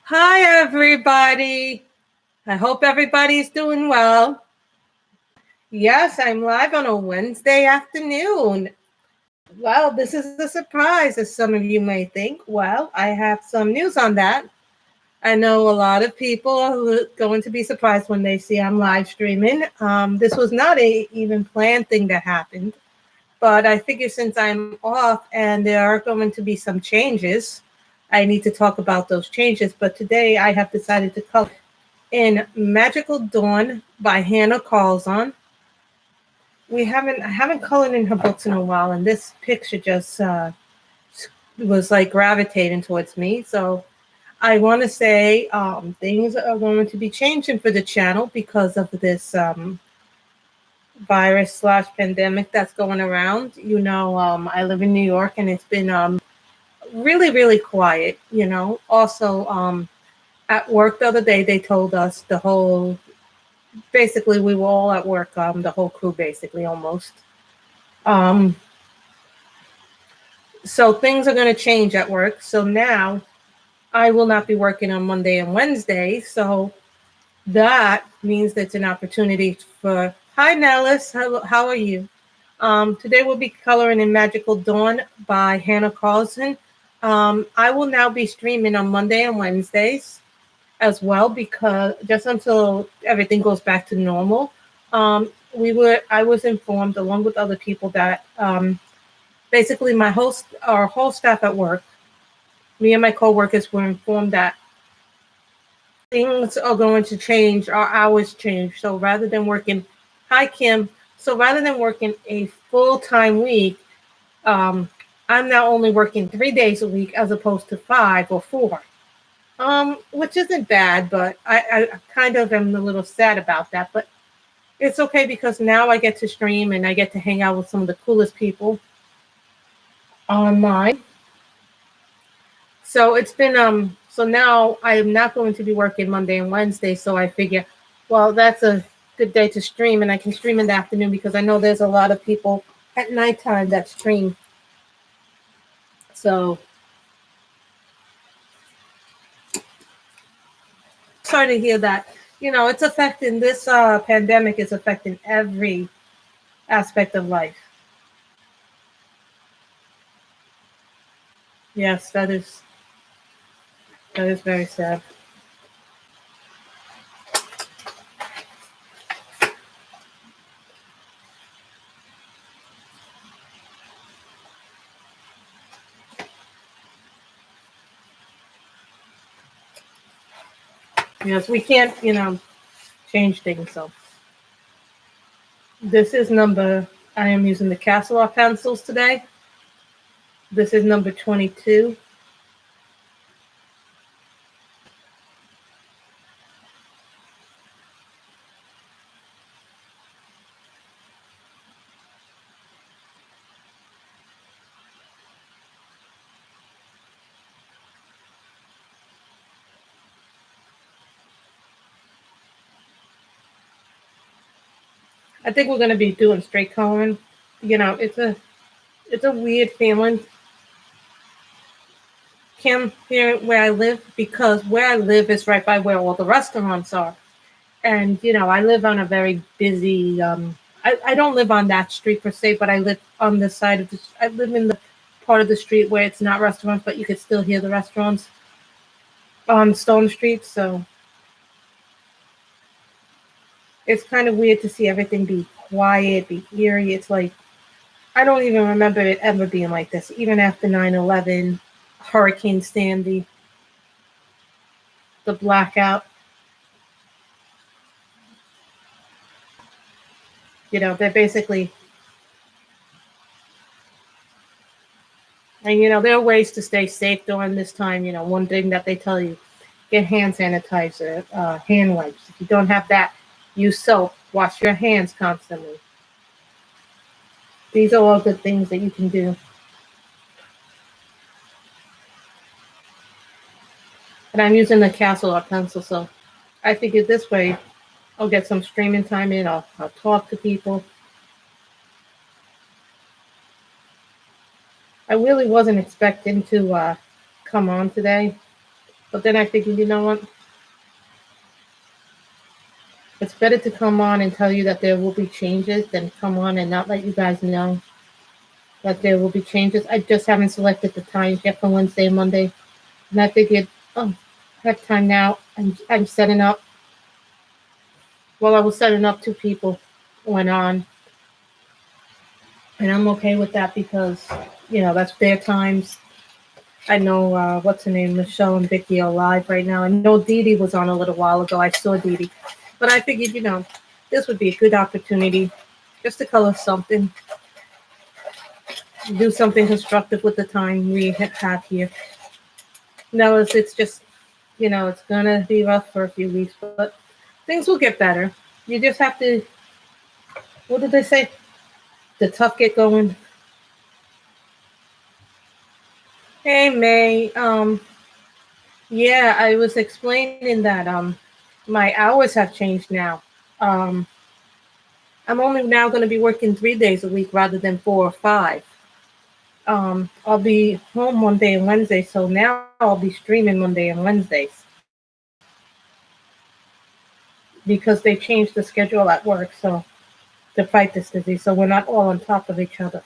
Hi, everybody. I hope everybody's doing well. Yes, I'm live on a Wednesday afternoon. Well, this is a surprise, as some of you may think. Well, I have some news on that. I know a lot of people are going to be surprised when they see I'm live streaming. This was not a even planned thing that happened, but I figure since I'm off and there are going to be some changes, I need to talk about those changes. But today I have decided to color in Magical Dawn by Hanna Karlzon. I haven't colored in her books in a while, and this picture just was like gravitating towards me. So I want to say things are going to be changing for the channel because of this virus/pandemic that's going around. I live in New York, and it's been really, really quiet. Also at work the other day, they told us basically we were all at work, the whole crew basically almost. Um, so things are going to change at work. So now I will not be working on Monday and Wednesday. So that means that's an opportunity for, hi Nellis, how are you? Today we'll be coloring in Magical Dawn by Hanna Karlzon. I will now be streaming on Monday and Wednesdays as well, because just until everything goes back to normal. I was informed along with other people that basically our whole staff at work, me and my coworkers were informed that things are going to change, our hours change. So rather than working, hi Kim, so rather than working a full-time week, I'm now only working 3 days a week as opposed to 5 or 4. Which isn't bad, but I kind of am a little sad about that. But it's okay because now I get to stream and I get to hang out with some of the coolest people online. So it's been so now I am not going to be working Monday and Wednesday. So I figure, well, that's a good day to stream, and I can stream in the afternoon because I know there's a lot of people at nighttime that stream. So sorry to hear that. It's affecting this pandemic is affecting every aspect of life. Yes, that is very sad. Yes, we can't, change things. So this is I am using the Castle Rock pencils today. This is number 22. I think we're gonna be doing straight coloring. It's a weird feeling, Kim, here where I live, because where I live is right by where all the restaurants are. And I live on a very busy I don't live on that street per se, but I live on the side of I live in the part of the street where it's not restaurants, but you could still hear the restaurants on Stone Street. So it's kind of weird to see everything be quiet, be eerie. It's like I don't even remember it ever being like this, even after 9/11, Hurricane Sandy, the blackout. They're basically, and there are ways to stay safe during this time. One thing that they tell you, get hand sanitizer, hand wipes. If you don't have that, use soap. Wash your hands constantly. These are all good things that you can do. And I'm using the Castle Art pencil, so I figured this way I'll get some streaming time in. I'll talk to people. I really wasn't expecting to come on today, But then I figured, you know what? It's better to come on and tell you that there will be changes than come on and not let you guys know that there will be changes. I just haven't selected the times yet for Wednesday and Monday. And I figured, oh, I have time now. I'm setting up. Well, I was setting up, two people went on. And I'm okay with that because, that's their times. I know, what's her name? Michelle and Vicky are live right now. I know Dee Dee was on a little while ago. I saw Dee Dee. But I figured, this would be a good opportunity just to color something, do something constructive with the time we have here. No, it's just, it's going to be rough for a few weeks, but things will get better. You just have to, what did they say? The tough get going. Hey, May. Yeah, I was explaining that my hours have changed now. Um, I'm only now going to be working 3 days a week rather than 4 or 5. I'll be home Monday and Wednesday, so now I'll be streaming Monday and Wednesdays because they changed the schedule at work, so to fight this disease, so we're not all on top of each other.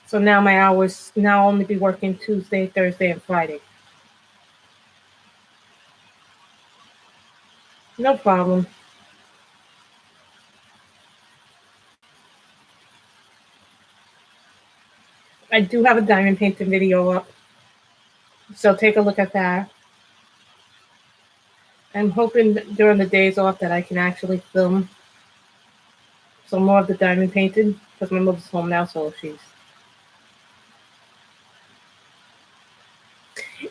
So now my hours now only be working Tuesday, Thursday, and Friday. No problem. I do have a diamond painting video up, so take a look at that. I'm hoping during the days off that I can actually film some more of the diamond painting because my mother's home now, so she's.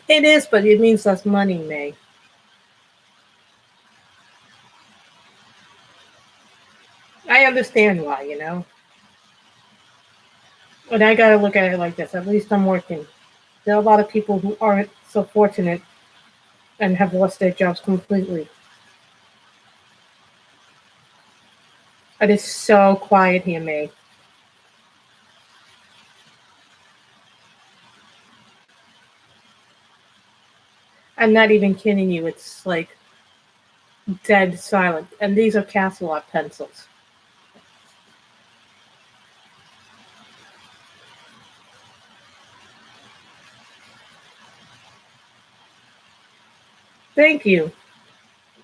It is, but it means less money, May. I understand why. But I gotta look at it like this. At least I'm working. There are a lot of people who aren't so fortunate and have lost their jobs completely. It is so quiet here, May. I'm not even kidding you. It's like dead silent. And these are Castle Art pencils. Thank you.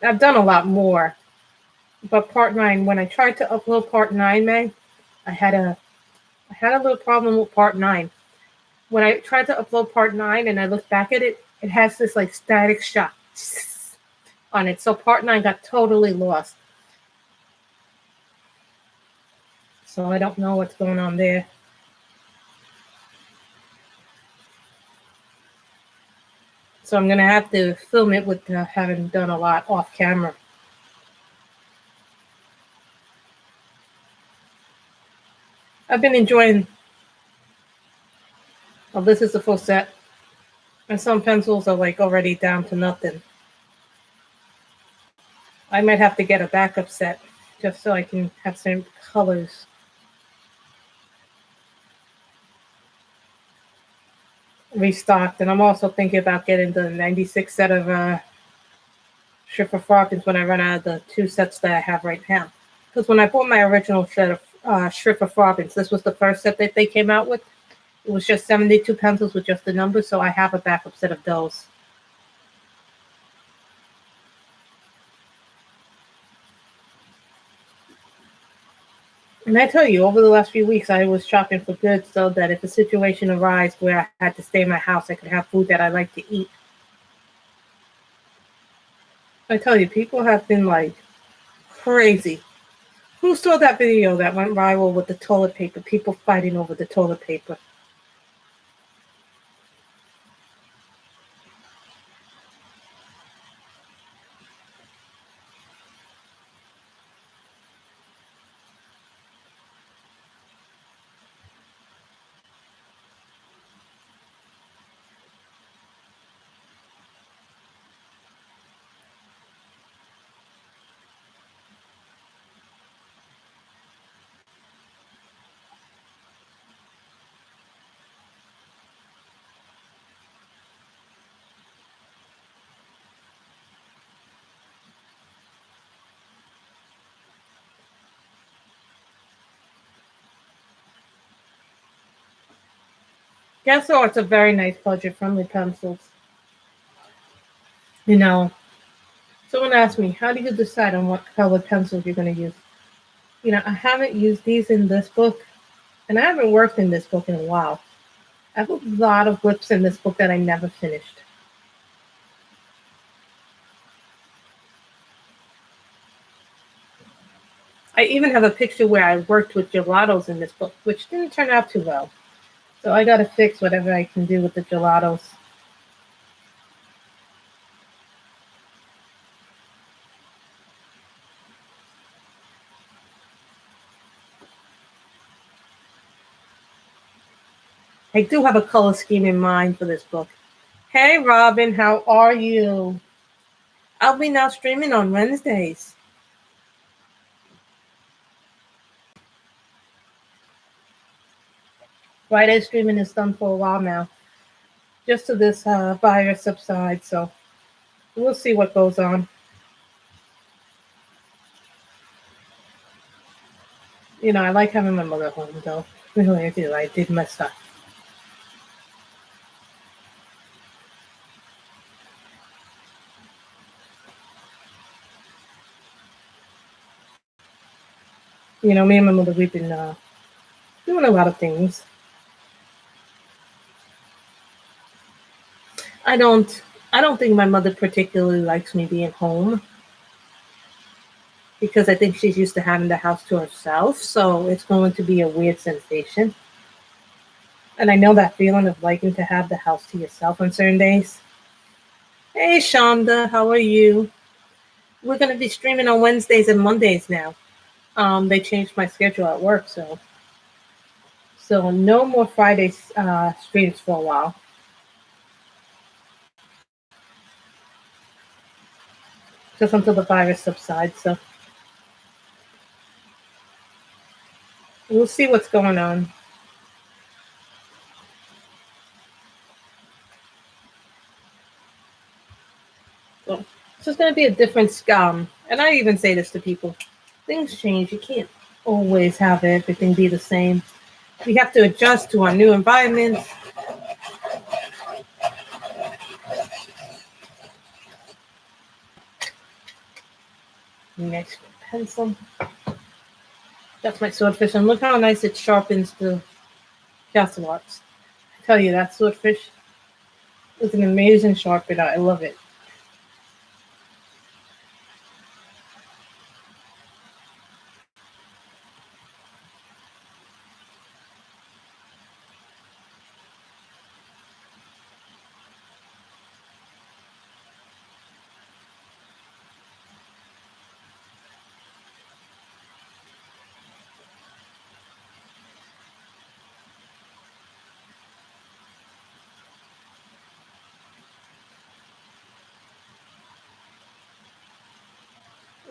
I've done a lot more. But part 9, when I tried to upload part 9, May, I had a little problem with part 9. When I tried to upload part 9 and I looked back at it, it has this like static shock on it. So part 9 got totally lost. So I don't know what's going on there. So I'm going to have to film it with having done a lot off camera. I've been enjoying. Oh, this is the full set. And some pencils are like already down to nothing. I might have to get a backup set just so I can have some colors. Restocked. And I'm also thinking about getting the 96 set of strip of Froggens when I run out of the 2 sets that I have right now. Because when I bought my original set of strip of Froggens, this was the first set that they came out with. It was just 72 pencils with just the numbers, so I have a backup set of those. And I tell you, over the last few weeks, I was shopping for goods so that if a situation arises where I had to stay in my house, I could have food that I like to eat. I tell you, people have been like crazy. Who saw that video that went viral with the toilet paper? People fighting over the toilet paper. Guess what? It's a very nice budget-friendly pencils. You know, someone asked me, how do you decide on what colored pencils you're going to use? I haven't used these in this book, and I haven't worked in this book in a while. I have a lot of whips in this book that I never finished. I even have a picture where I worked with gelatos in this book, which didn't turn out too well. So I got to fix whatever I can do with the gelatos. I do have a color scheme in mind for this book. Hey, Robin, how are you? I'll be now streaming on Wednesdays. Friday streaming is done for a while now, just till this virus subsides. So we'll see what goes on. I like having my mother home, though. Really, I do. I did my stuff. Me and my mother, we've been doing a lot of things. I don't. I don't think my mother particularly likes me being home because I think she's used to having the house to herself. So it's going to be a weird sensation. And I know that feeling of liking to have the house to yourself on certain days. Hey, Shonda, how are you? We're going to be streaming on Wednesdays and Mondays now. They changed my schedule at work, so no more Friday streams for a while, just until the virus subsides. So we'll see what's going on. So it's just going to be a different scum. And I even say this to people: things change. You can't always have everything be the same. We have to adjust to our new environment. Next pencil. That's my swordfish, and look how nice it sharpens the castle arts. I tell you, that swordfish is an amazing sharpener. I love it.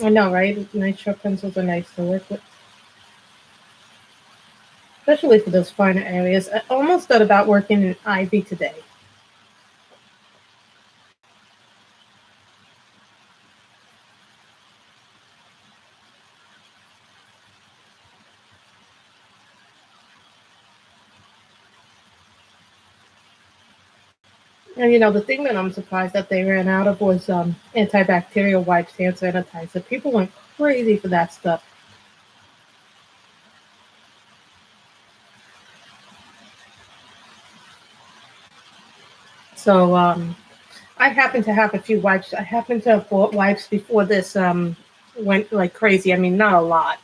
I know, right? Nice sharp pencils are nice to work with, especially for those finer areas. I almost thought about working in Ivy today. And the thing that I'm surprised that they ran out of was antibacterial wipes, hand sanitizer. People went crazy for that stuff. So I happen to have a few wipes. I happen to have bought wipes before this went like crazy. I mean, not a lot,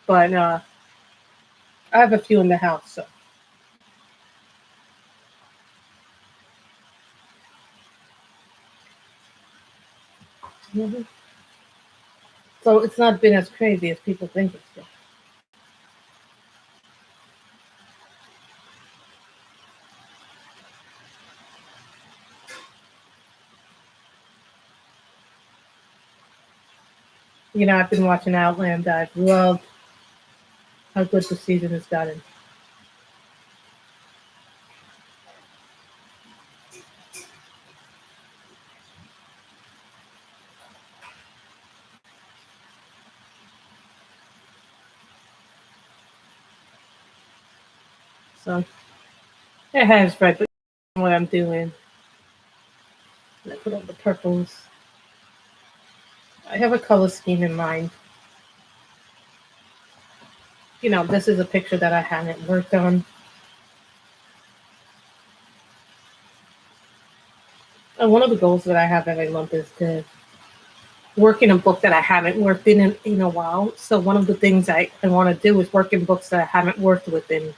but I have a few in the house. So. Mhm. So it's not been as crazy as people think it's been. I've been watching Outland. I've loved how good the season has gotten. So It has red, but what I'm doing. I put all the purples. I have a color scheme in mind. This is a picture that I haven't worked on. And one of the goals that I have every month is to work in a book that I haven't worked in a while. So one of the things I want to do is work in books that I haven't worked with in.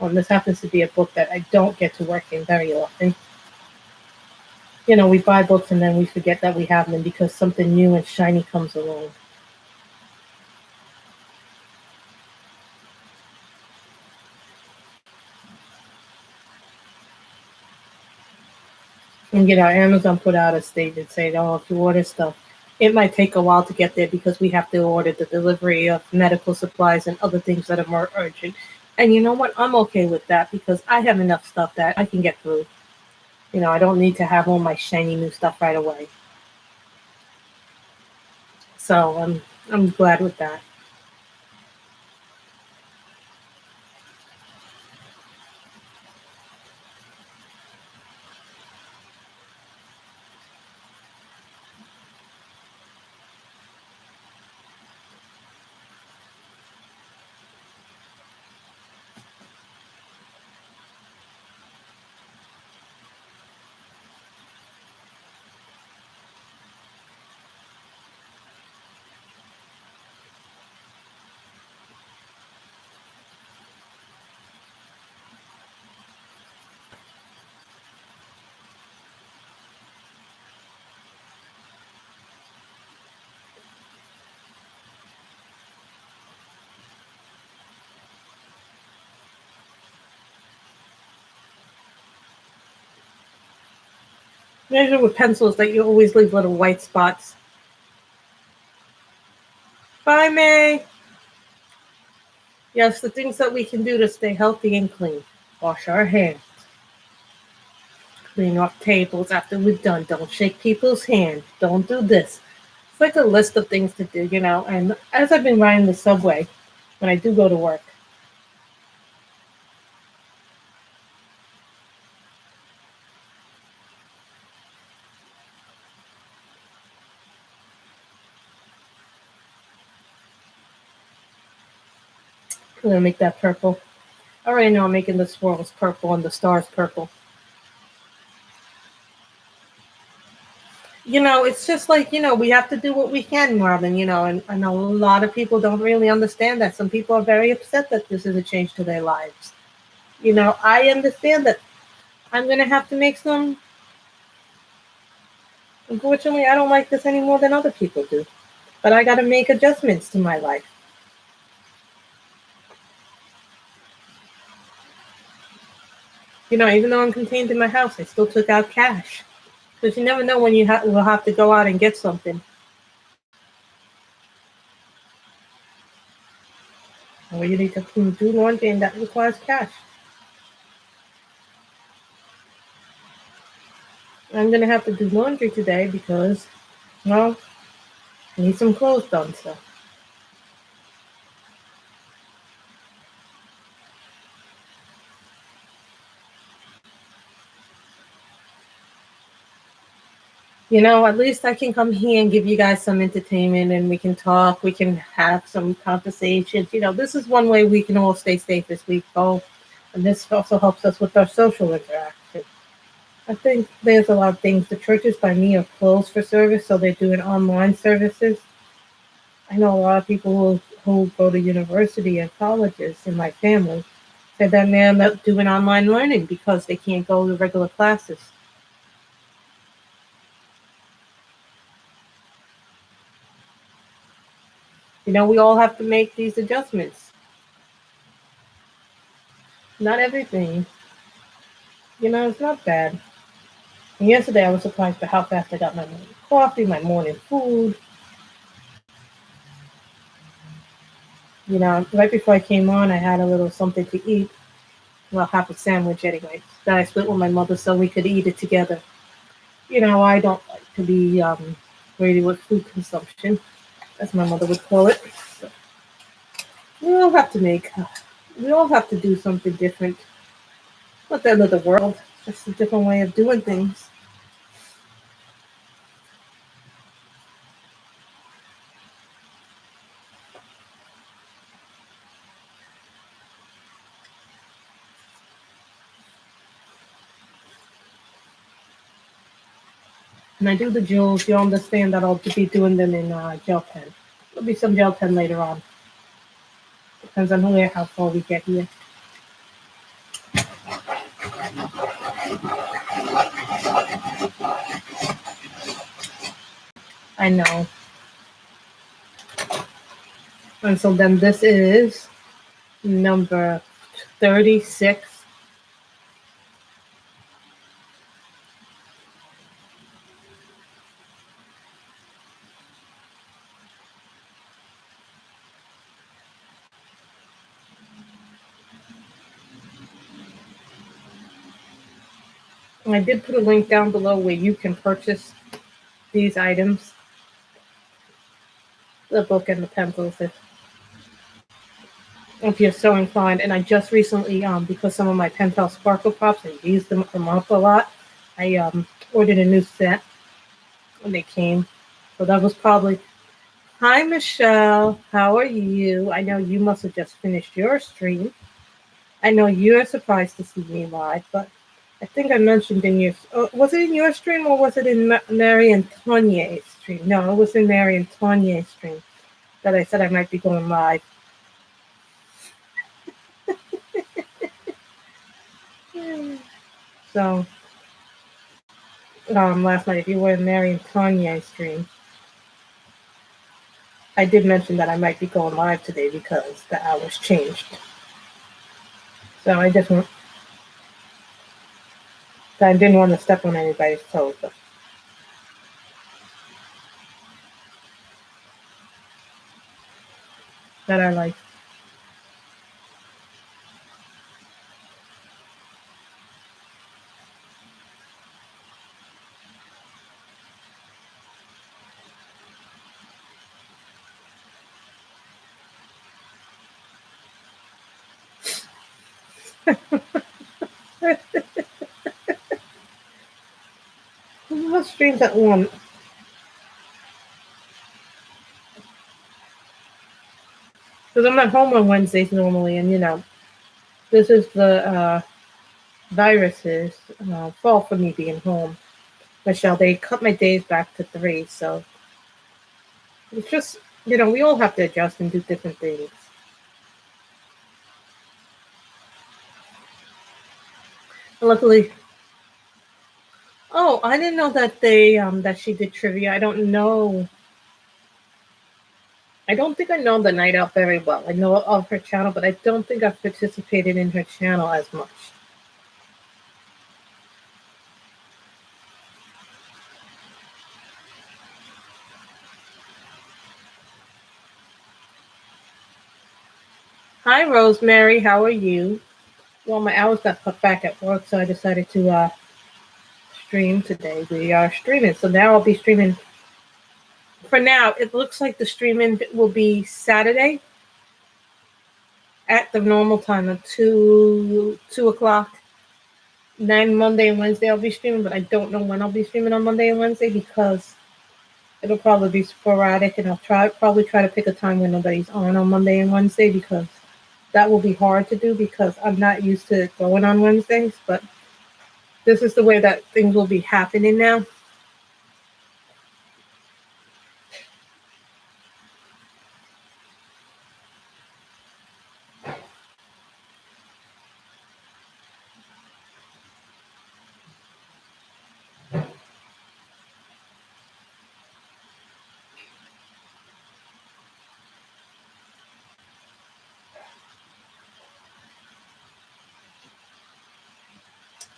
This happens to be a book that I don't get to work in very often. We buy books and then we forget that we have them because something new and shiny comes along. And Amazon put out a statement saying, "Oh, if you order stuff, it might take a while to get there because we have to order the delivery of medical supplies and other things that are more urgent." And you know what? I'm okay with that because I have enough stuff that I can get through. I don't need to have all my shiny new stuff right away. So I'm glad with that. Measure with pencils that you always leave little white spots. Bye, May. Yes, the things that we can do to stay healthy and clean. Wash our hands. Clean off tables after we're done. Don't shake people's hands. Don't do this. It's like a list of things to do. And as I've been riding the subway, when I do go to work, I'm going to make that purple. I already know I'm making the swirls purple and the stars purple. It's just like, we have to do what we can, Robin, and I know a lot of people don't really understand that. Some people are very upset that this is a change to their lives. I understand that I'm going to have to make some. Unfortunately, I don't like this any more than other people do. But I got to make adjustments to my life. Even though I'm contained in my house, I still took out cash. Because you never know when you will have to go out and get something. Or you need to do laundry and that requires cash. I'm going to have to do laundry today because, well, I need some clothes done. So. At least I can come here and give you guys some entertainment and we can talk. We can have some conversations. This is one way we can all stay safe as we go. And this also helps us with our social interaction. I think there's a lot of things. The churches by me are closed for service, so they're doing online services. I know a lot of people who go to university and colleges in my family said that they end up doing online learning because they can't go to regular classes. We all have to make these adjustments. Not everything. It's not bad. And yesterday I was surprised by how fast I got my morning coffee, my morning food. Right before I came on, I had a little something to eat. Well, half a sandwich anyway, that I split with my mother so we could eat it together. I don't like to be greedy with food consumption, as my mother would call it. So we all have to do something different. not the end of the world. Just a different way of doing things. When I do the jewels, you'll understand that I'll be doing them in gel pen. There'll be some gel pen later on. Depends on how far we get here. I know. And so then this is number 36. And I did put a link down below where you can purchase these items. The book and the pencils if you're so inclined. And I just recently, because some of my Pentel Sparkle Pops, I used them up a lot. I ordered a new set when they came. So that was probably. Hi, Michelle. How are you? I know you must have just finished your stream. I know you're surprised to see me live, but I think I mentioned in your. Was it in your stream or was it in Mary and Tanya's stream? No, it was in Mary and Tanya's stream that I said I might be going live. So, last night, if you were in Mary and Tanya's stream, I did mention that I might be going live today because the hours changed. So I didn't want to step on anybody's toes, but that I like. Who else streams at 1? Because I'm not home on Wednesdays normally, and this is the viruses fault for me being home. Michelle, they cut my days back to 3, so it's just, we all have to adjust and do different things. And luckily, oh, I didn't know that that she did trivia. I don't know. I don't think I know the Night Out very well. I know of her channel, but I don't think I've participated in her channel as much. Hi, Rosemary. How are you? Well, my hours got cut back at work, so I decided to stream today. We are streaming, so now I'll be streaming. For now, it looks like the streaming will be Saturday at the normal time of 2 o'clock. Then Monday and Wednesday I'll be streaming, but I don't know when I'll be streaming on Monday and Wednesday because it'll probably be sporadic, and I'll probably try to pick a time when nobody's on Monday and Wednesday because that will be hard to do because I'm not used to going on Wednesdays, but this is the way that things will be happening now.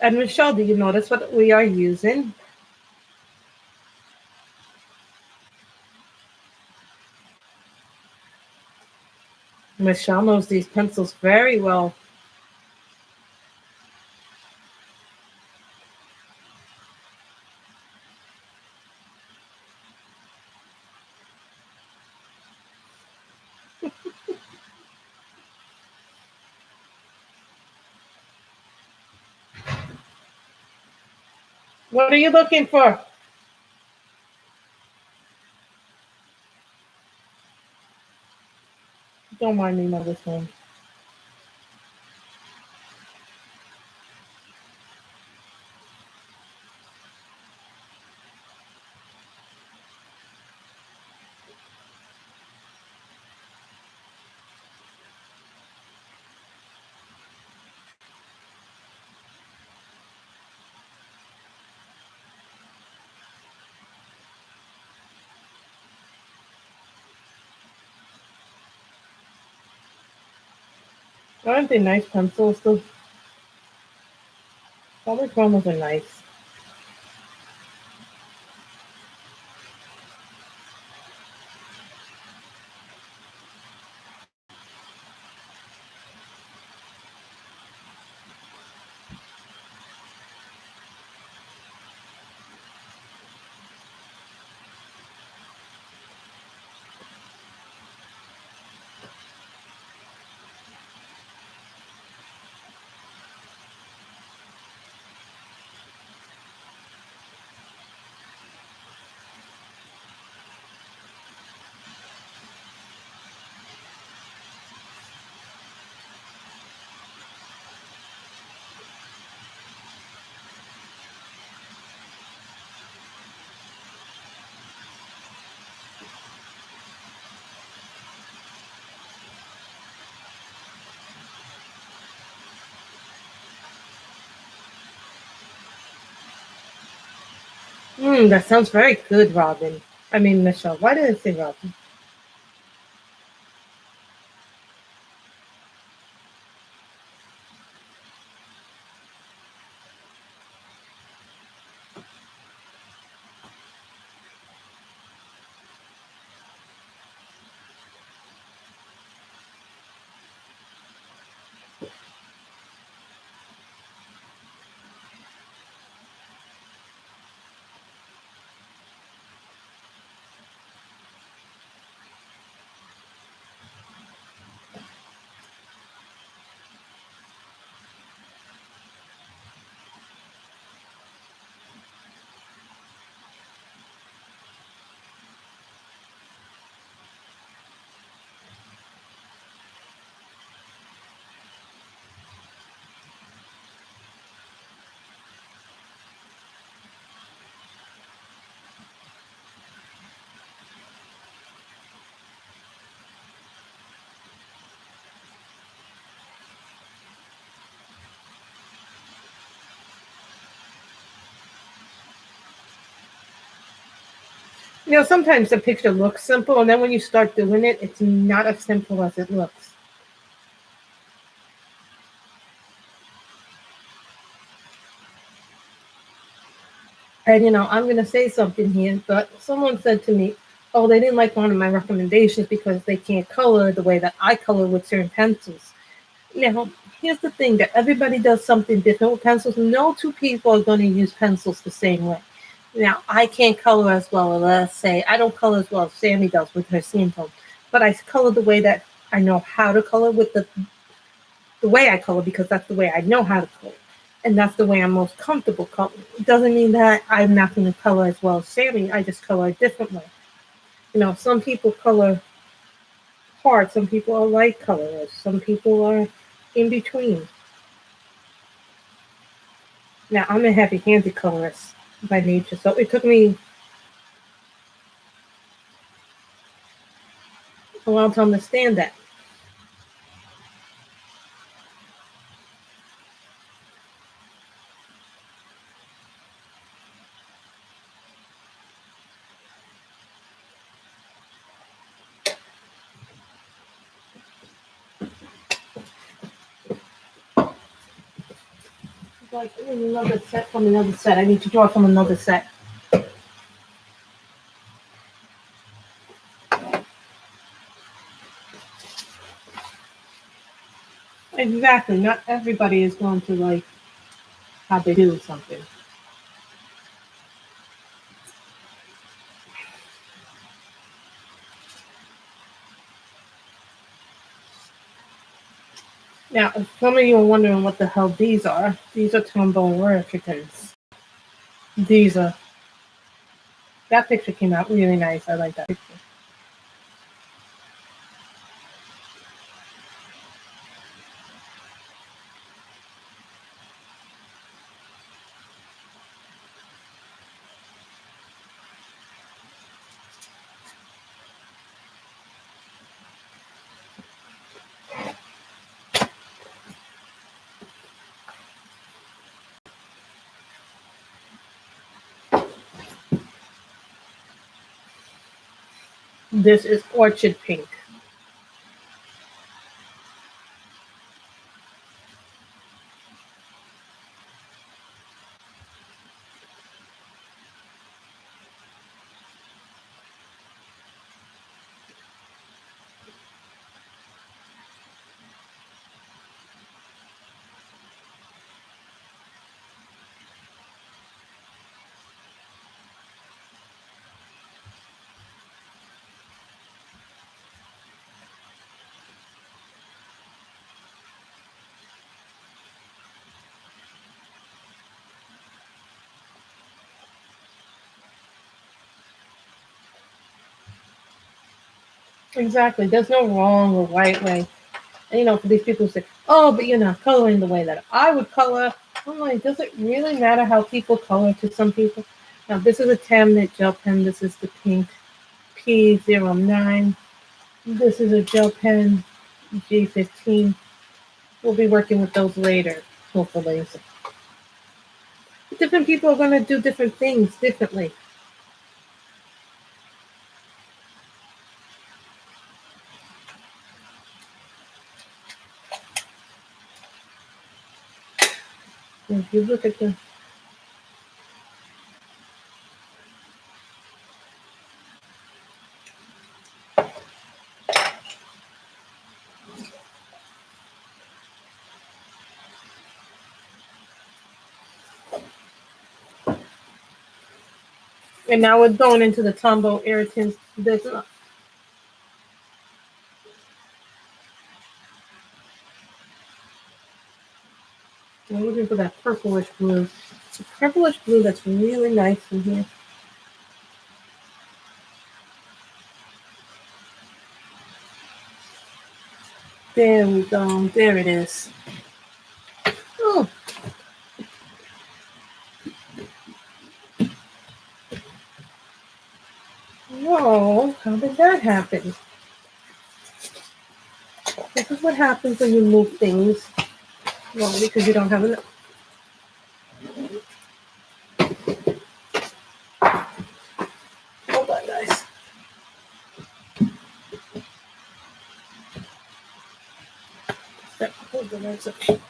And Michelle, do you notice what we are using? Michelle knows these pencils very well. What are you looking for? Don't mind me, Mother's home. Aren't they nice pencils? The polychromos are nice. That sounds very good, Robin. I mean, Michelle. Why did I say Robin? Sometimes the picture looks simple, and then when you start doing it, it's not as simple as it looks. And I'm going to say something here, but someone said to me, oh, they didn't like one of my recommendations because they can't color the way that I color with certain pencils. Now, here's the thing that everybody does something different with pencils. No two people are going to use pencils the same way. Now, I can't color as well. Let's say I don't color as well as Sammy does with her skin tone, but I color the way that I know how to color with the way I color because that's the way I know how to color. And that's the way I'm most comfortable coloring. It doesn't mean that I'm not going to color as well as Sammy. I just color a different way. Some people color hard. Some people are light colors. Some people are in between. Now, I'm a heavy-handed colorist by nature, so it took me a while to understand that. Like another set from another set. I need to draw from another set. Exactly. Not everybody is going to like how they do something. Now, if some of you are wondering what the hell these are, these are trombone Rarificans. These that picture came out really nice. I like that picture. This is orchid pink. Exactly. There's no wrong or right way. And, for these people who say, "Oh, but you're not coloring the way that I would color," I'm like, does it really matter how people color to some people? Now, this is a Tamnet gel pen. This is the pink P09. This is a gel pen G15. We'll be working with those later, hopefully. Different people are going to do different things differently. If you look at the and now we're going into the Tombow irritants. I'm looking for that purplish blue. The purplish blue that's really nice in here. There we go. There it is. Oh. Whoa, how did that happen? This is what happens when you move things. Well, because you don't have enough. Hold on, guys. Hold on, that's okay.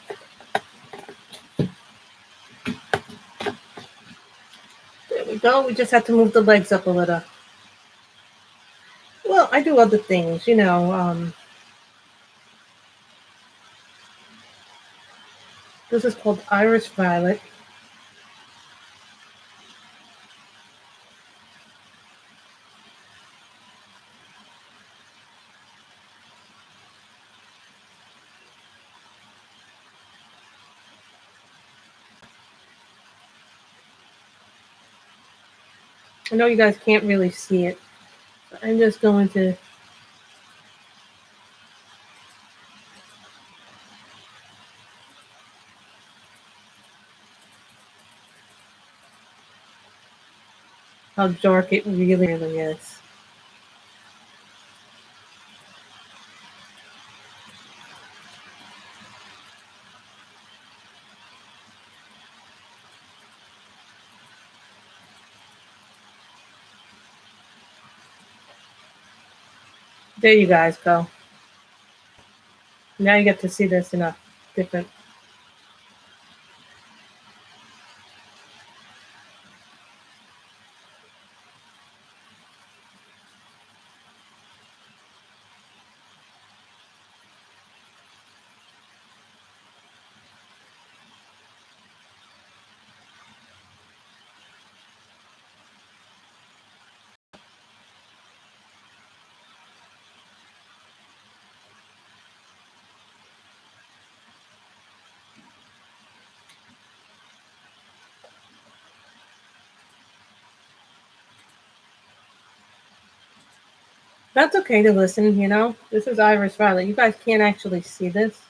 There we go. We just have to move the legs up a little. Well, I do other things, This is called Iris Violet. I know you guys can't really see it. But I'm just going to how dark it really, really is. There you guys go. Now you get to see this in a different. That's okay to listen, you know? This is Iris Violet. You guys can't actually see this.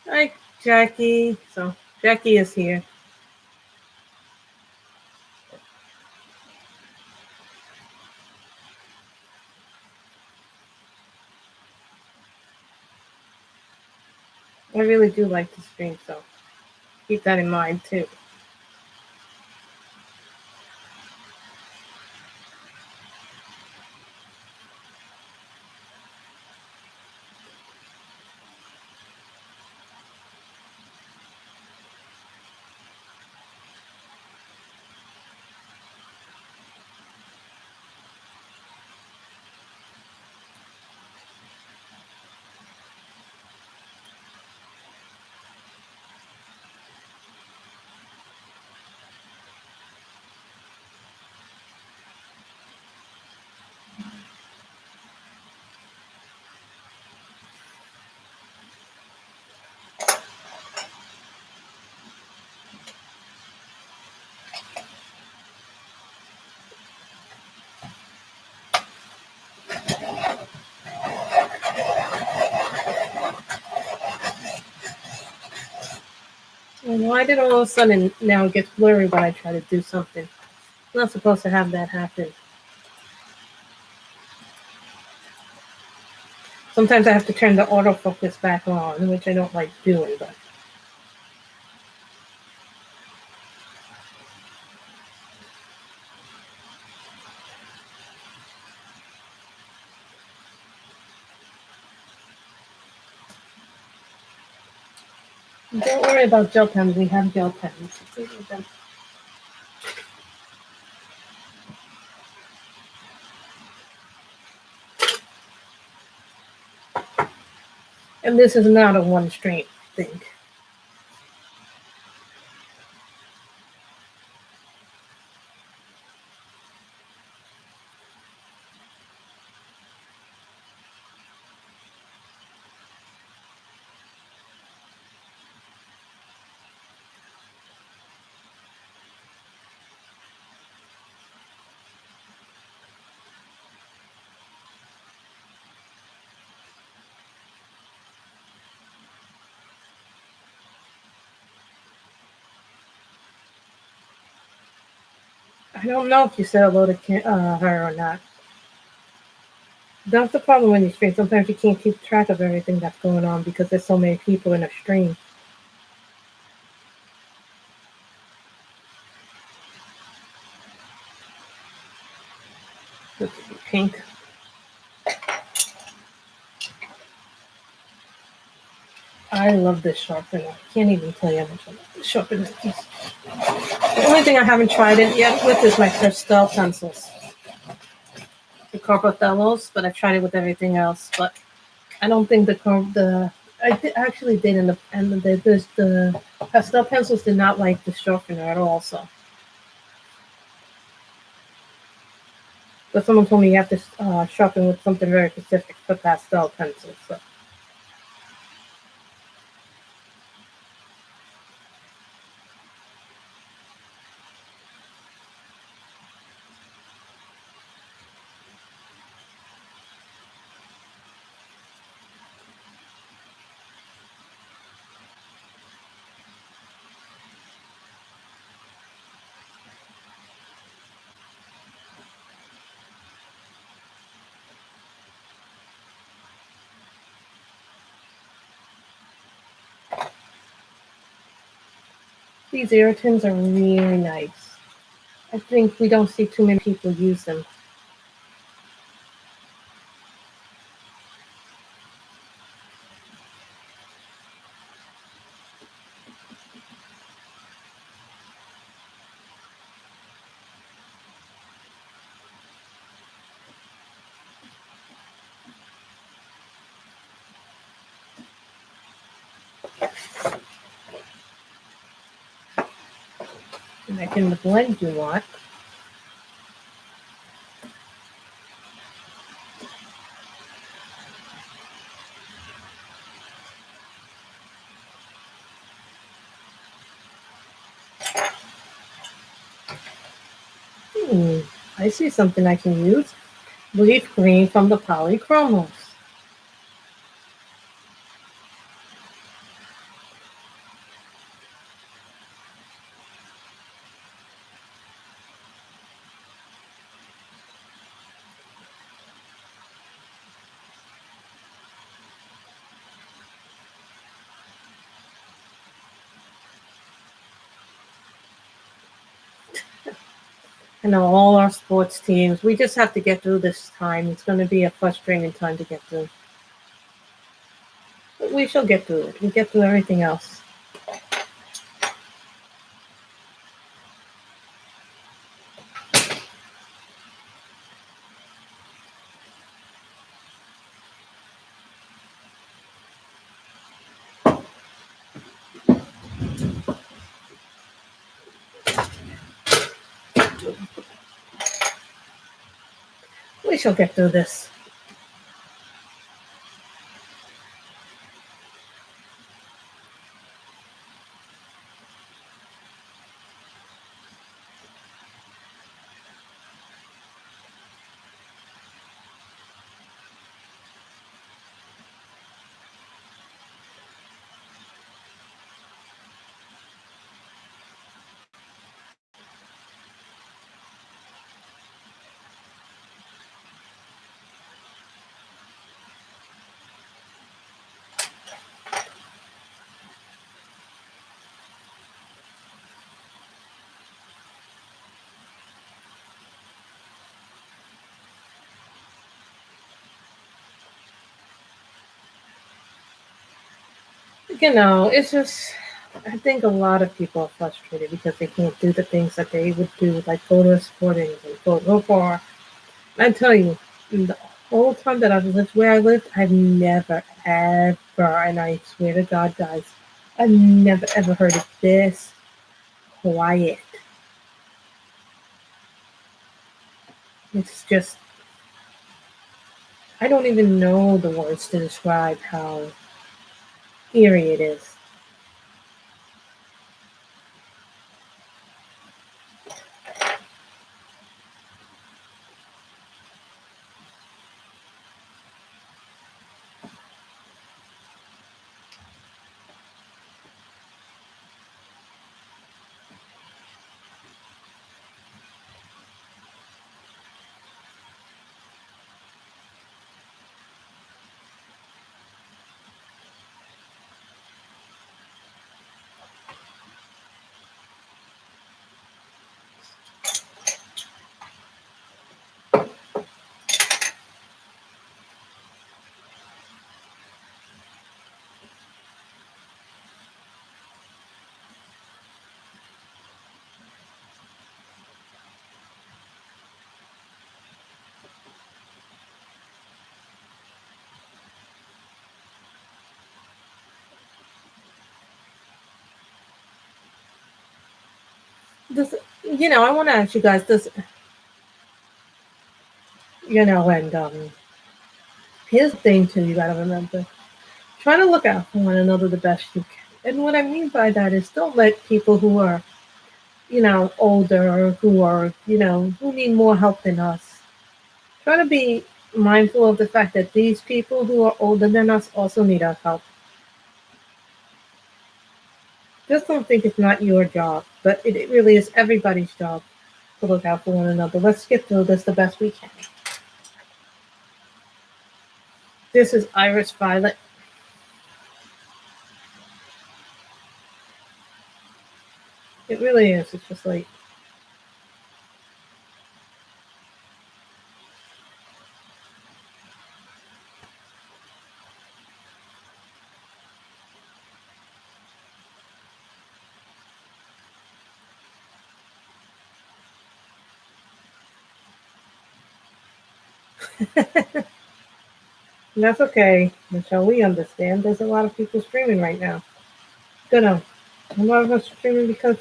Hi, Jackie. So, Jackie is here. I really do like to stream, so keep that in mind too. And why did all of a sudden now it gets blurry when I try to do something? I'm not supposed to have that happen. Sometimes I have to turn the autofocus back on, which I don't like doing, but don't worry about gel pens. We have gel pens. And this is not a one stream thing. I don't know if you said hello to her or not. That's the problem when you stream. Sometimes you can't keep track of everything that's going on because there's so many people in a stream. Pink. I love this sharpener. I can't even tell you how much I love this sharpener. The only thing I haven't tried it yet with is my pastel pencils, the Carpothellos, but I've tried it with everything else. But I don't think actually did in the pastel pencils did not like the sharpener at all. So, but someone told me you have to sharpen with something very specific for pastel pencils. So. These irritants are really nice. I think we don't see too many people use them. And I can blend you want. I see something I can use. Leaf green from the polychromos. I know all our sports teams. We just have to get through this time. It's going to be a frustrating time to get through. But we shall get through it. We get through everything else. We shall get through this. It's just, I think a lot of people are frustrated because they can't do the things that they would do, like go to a sporting event, go far. I tell you, the whole time that I've lived where I lived, I've never, ever, and I swear to God, guys, I've never, ever heard it this quiet. It's just, I don't even know the words to describe how eerie it is. Does, I want to ask you guys this, and here's the thing too, you got to remember. Try to look out for one another the best you can. And what I mean by that is don't let people who are, older, who are, who need more help than us, try to be mindful of the fact that these people who are older than us also need our help. Just don't think it's not your job, but it really is everybody's job to look out for one another. Let's get through this the best we can. This is Iris Violet. It really is. It's just like, that's okay, Michelle. We understand. There's a lot of people streaming right now. Good. A lot of us are streaming because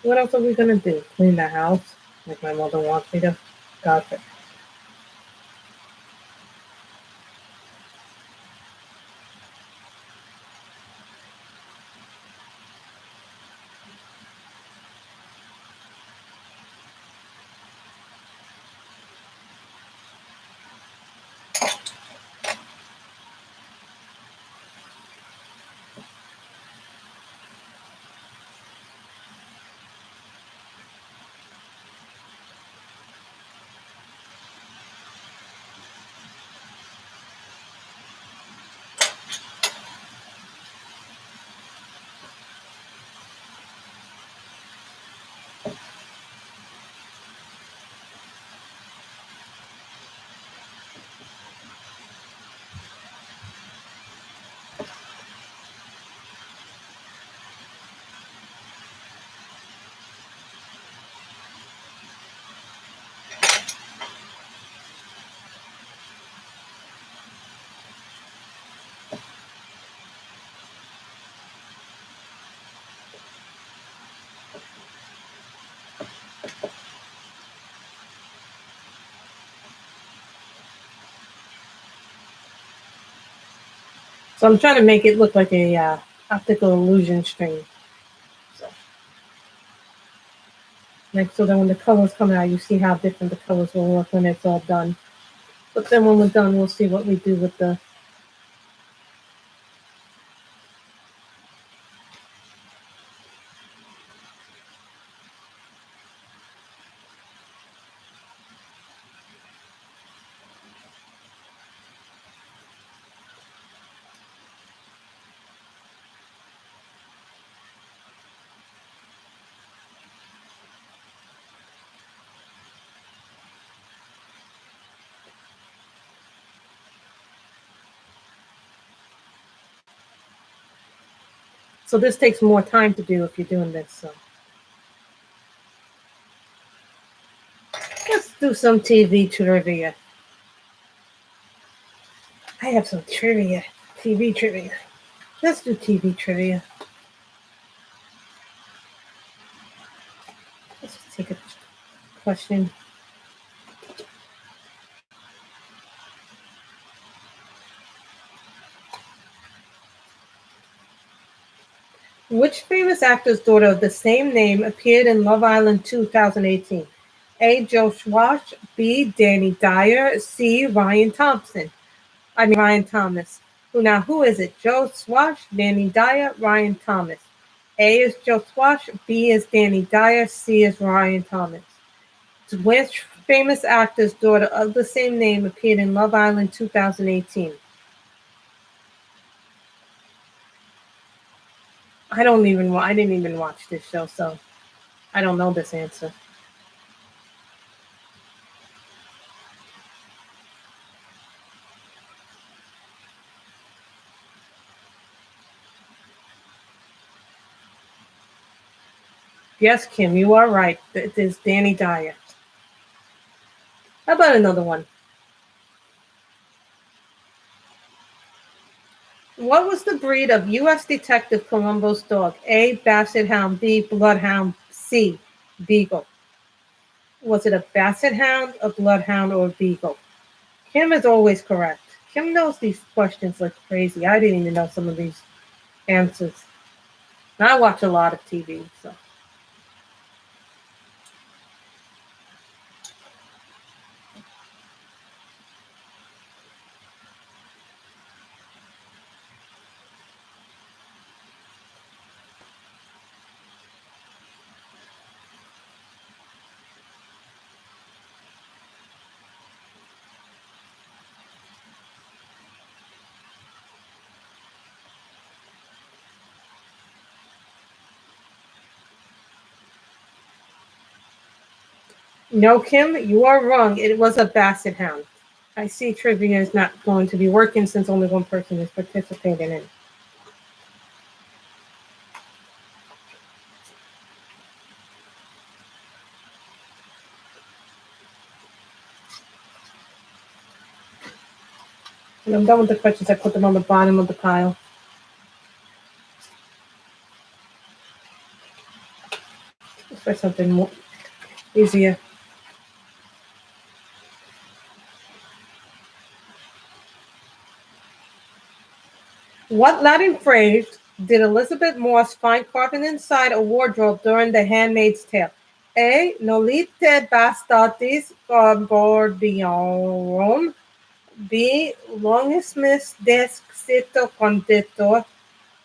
What else are we gonna do? Clean the house, like my mother wants me to. Gotcha. So I'm trying to make it look like a optical illusion stream. So, like, so that when the colors come out, you see how different the colors will look when it's all done. But then when we're done, we'll see what we do with the. So this takes more time to do if you're doing this. So let's do some TV trivia. I have some trivia, TV trivia. Let's do TV trivia. Let's take a question. Which famous actor's daughter of the same name appeared in Love Island 2018? A. Joe Schwartz, B. Danny Dyer, C. Ryan Ryan Thomas. Who is it? Joe Schwartz, Danny Dyer, Ryan Thomas. A is Joe Schwartz, B is Danny Dyer, C is Ryan Thomas. Which famous actor's daughter of the same name appeared in Love Island 2018? I didn't even watch this show, so I don't know this answer. Yes, Kim, you are right. It is Danny Dyer. How about another one? What was the breed of U.S. Detective Columbo's dog? A. Basset Hound, B. Bloodhound, C. Beagle. Was it a Basset Hound, a Bloodhound, or a Beagle? Kim is always correct. Kim knows these questions like crazy. I didn't even know some of these answers. And I watch a lot of TV, so. No, Kim, you are wrong. It was a Basset Hound. I see trivia is not going to be working since only one person is participating in it. When I'm done with the questions, I put them on the bottom of the pile. Let's try something more easier. What Latin phrase did Elizabeth Moss find carved inside a wardrobe during The Handmaid's Tale? A. Nolite bastatis garbordiorum. B. Longismus descito conditor.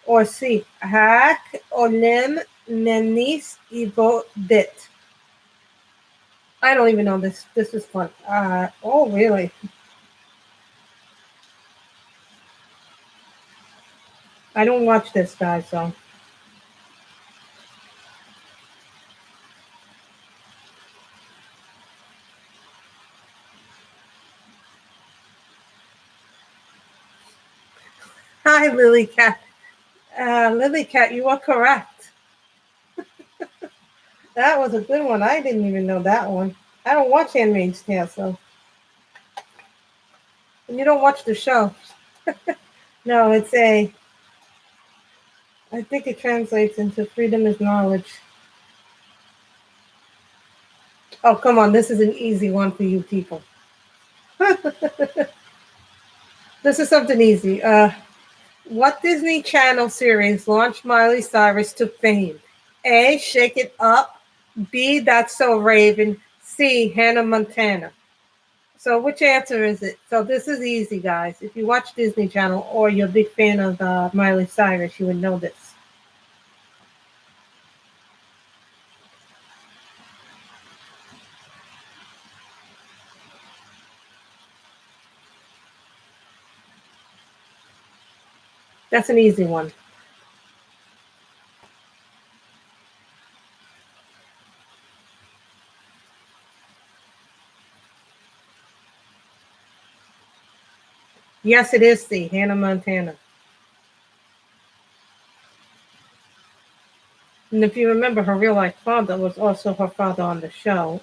Or C. Hac olim menis evodit. I don't even know this. This is fun. Oh, really? I don't watch this, guys, so. Hi, Lily Cat. Lily Cat, you are correct. That was a good one. I didn't even know that one. I don't watch Handmaid's Tale, so. And you don't watch the show. No, it's a. I think it translates into freedom is knowledge. Oh, come on. This is an easy one for you people. This is something easy. What Disney Channel series launched Miley Cyrus to fame? A. Shake It Up. B. That's So Raven. C. Hannah Montana. So which answer is it? So this is easy, guys. If you watch Disney Channel or you're a big fan of Miley Cyrus, you would know this. That's an easy one. Yes, it is C. Hannah Montana. And if you remember, her real life father was also her father on the show.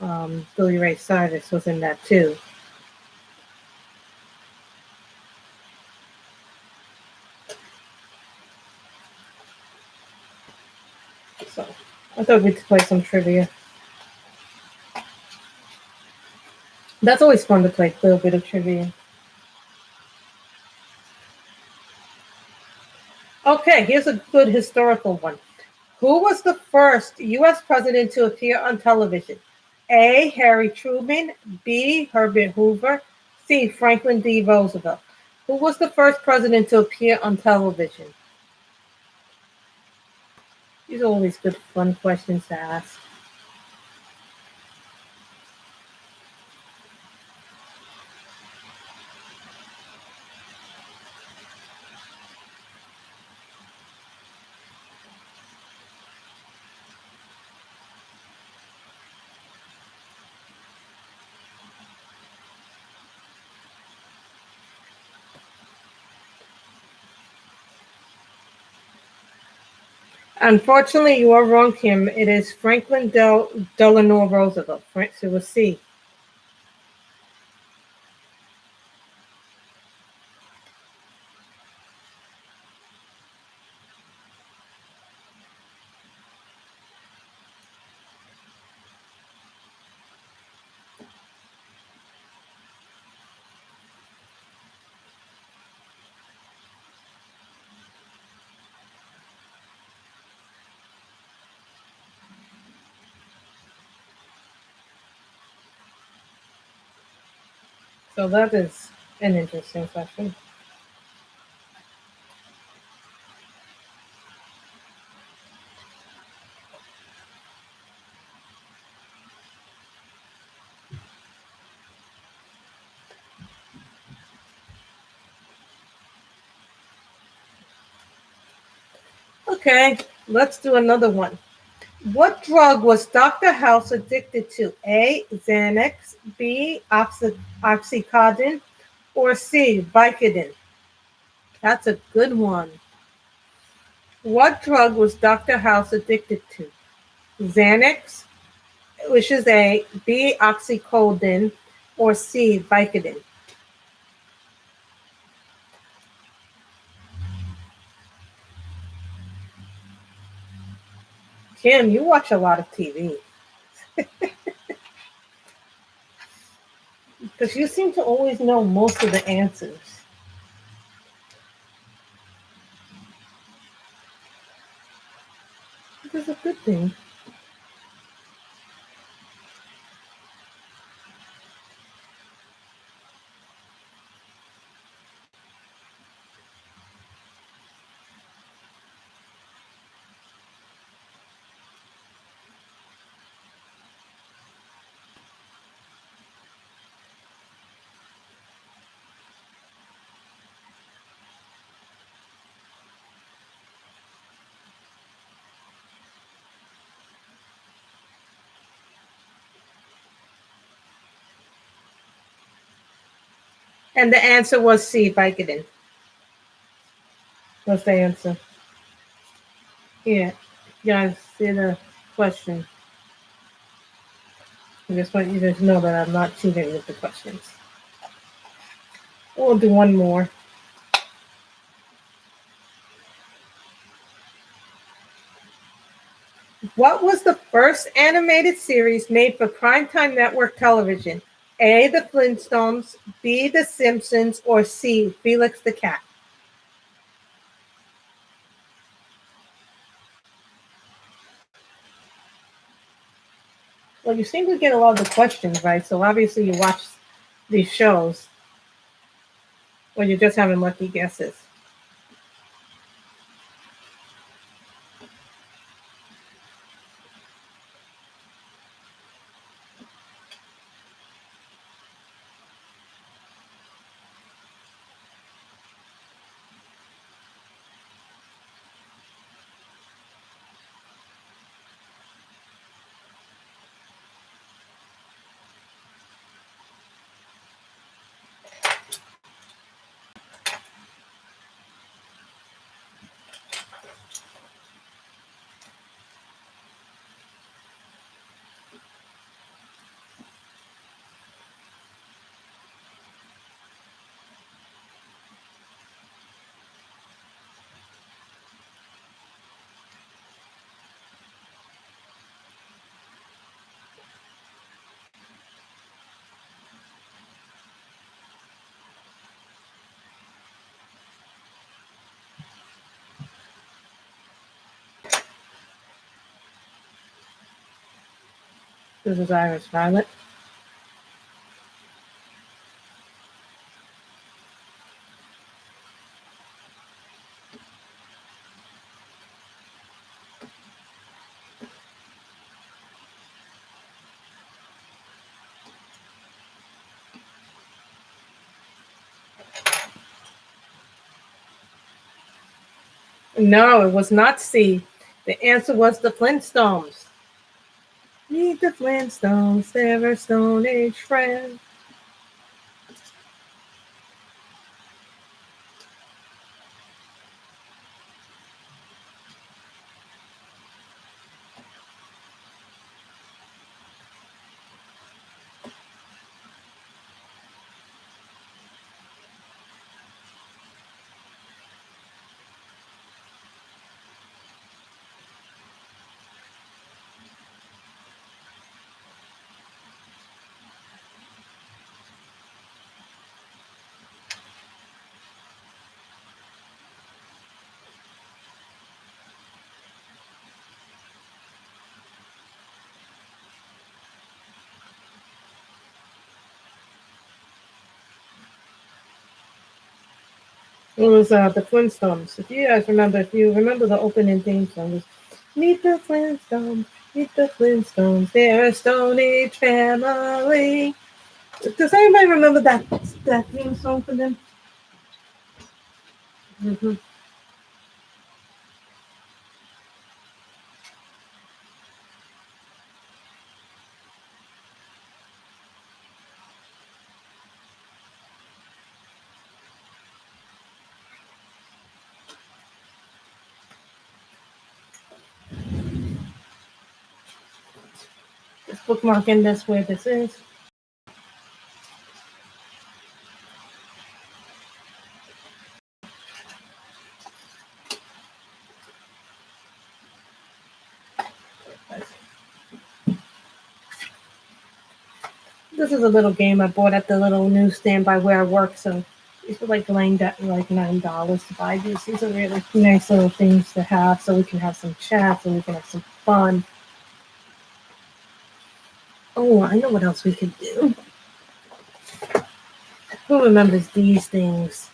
Billy Ray Cyrus was in that too. So I thought we'd play some trivia. That's always fun to play a little bit of trivia. Okay, here's a good historical one. Who was the first U.S. president to appear on television? A. Harry Truman. B. Herbert Hoover. C. Franklin D. Roosevelt. Who was the first president to appear on television? These are always good, fun questions to ask. Unfortunately, you are wrong, Kim. It is Franklin Delano Roosevelt. So it was C. So that is an interesting question. Okay, let's do another one. What drug was Dr. House addicted to? A. Xanax. B. Oxycodone. Or C. Vicodin. That's a good one. What drug was Dr. House addicted to? Xanax, which is A. B. Oxycodone. Or C. Vicodin. Kim, you watch a lot of TV. Because you seem to always know most of the answers. Which is a good thing. And the answer was C, Vicodin. What's the answer? Yeah. You guys see the question. I just want you to know that I'm not cheating with the questions. We'll do one more. What was the first animated series made for primetime network television? A, The Flintstones, B, The Simpsons, or C, Felix the Cat? Well, you seem to get a lot of the questions right, so obviously you watch these shows, or you're just having lucky guesses. This is Iris Violet. No, it was not C. The answer was The Flintstones. Meet the Flintstones, they're a Stone Age friend. It was The Flintstones. If you guys remember, if you remember the opening theme song, was Meet the Flintstones, meet the Flintstones, they're a Stone Age family. Does anybody remember that theme song for them? Mm-hmm. Just bookmarking this where this is. This is a little game I bought at the little newsstand by where I work. So these were like $9 to buy these. These are really nice little things to have, so we can have some chats and we can have some fun. Oh, I know what else we could do. Who remembers these things?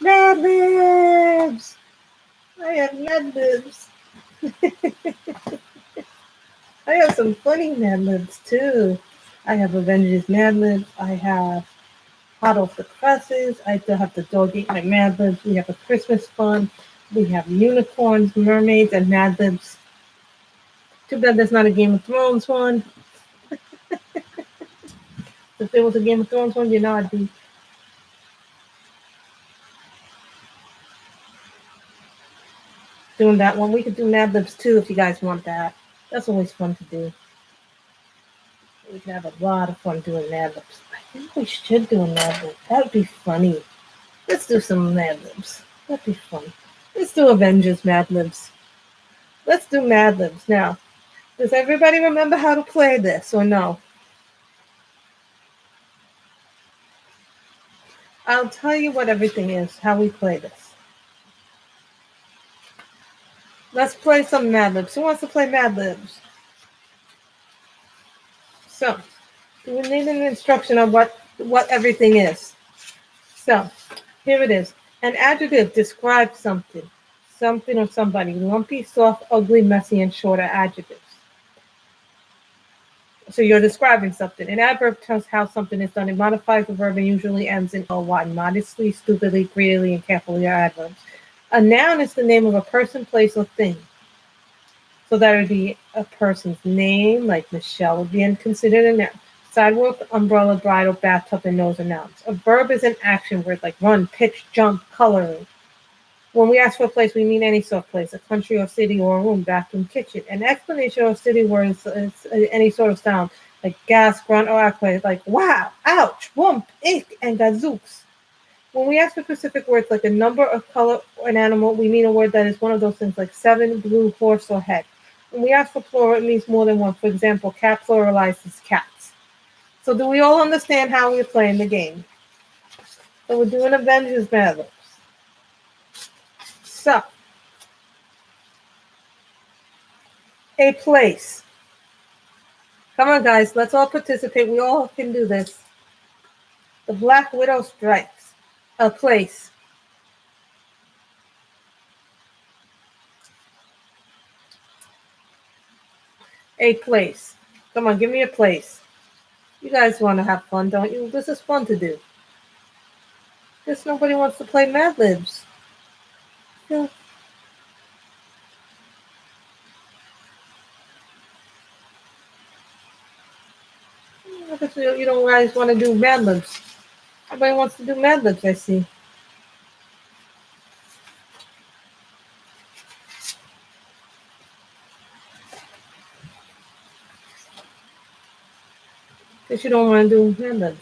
Mad Libs! I have Mad Libs. I have some funny Mad Libs too. I have Avengers Mad Libs. I have Hot Off the Presses. I still have the Dog Eat My Mad Libs. We have a Christmas fun. We have unicorns, mermaids, and Mad Libs. Too bad there's not a Game of Thrones one. If there was a Game of Thrones one, you know I'd be doing that one. We could do Mad Libs too if you guys want that. That's always fun to do. We can have a lot of fun doing Mad Libs. I think we should do a Mad Lib. That would be funny. Let's do some Mad Libs. That'd be fun. Let's do Avengers Mad Libs. Let's do Mad Libs. Now, does everybody remember how to play this or no? I'll tell you what everything is, how we play this. Let's play some Mad Libs. Who wants to play Mad Libs? So, we need an instruction on what everything is. So, here it is. An adjective describes something. Something or somebody. Lumpy, soft, ugly, messy, and shorter adjectives. So you're describing something. An adverb tells how something is done. It modifies the verb and usually ends in OY. Modestly, stupidly, greedily, and carefully are adverbs. A noun is the name of a person, place, or thing. So that would be a person's name, like Michelle would be considered a noun. Sidewalk, umbrella, bridle, bathtub, and nose are nouns. A verb is an action word like run, pitch, jump, coloring. When we ask for a place, we mean any sort of place, a country or city or a room, bathroom, kitchen. An explanation or city word is any sort of sound, like gas, grunt, or accolade, like wow, ouch, whoomp, ick, and gazooks. When we ask for specific words like a number, a color, or an animal, we mean a word that is one of those things like 7, blue, horse, or head. When we ask for plural, it means more than one. For example, cat pluralizes cats. So do we all understand how we're playing the game? So we're doing Avengers Battles. So, a place. Come on, guys, let's all participate. We all can do this. The Black Widow strikes. A place. A place. Come on, give me a place. You guys want to have fun, don't you? This is fun to do. Just nobody wants to play Mad Libs. Yeah. I guess you don't guys want to do Mad Libs. Everybody wants to do Mad Libs, I see. Guess you don't want to do Mad Libs.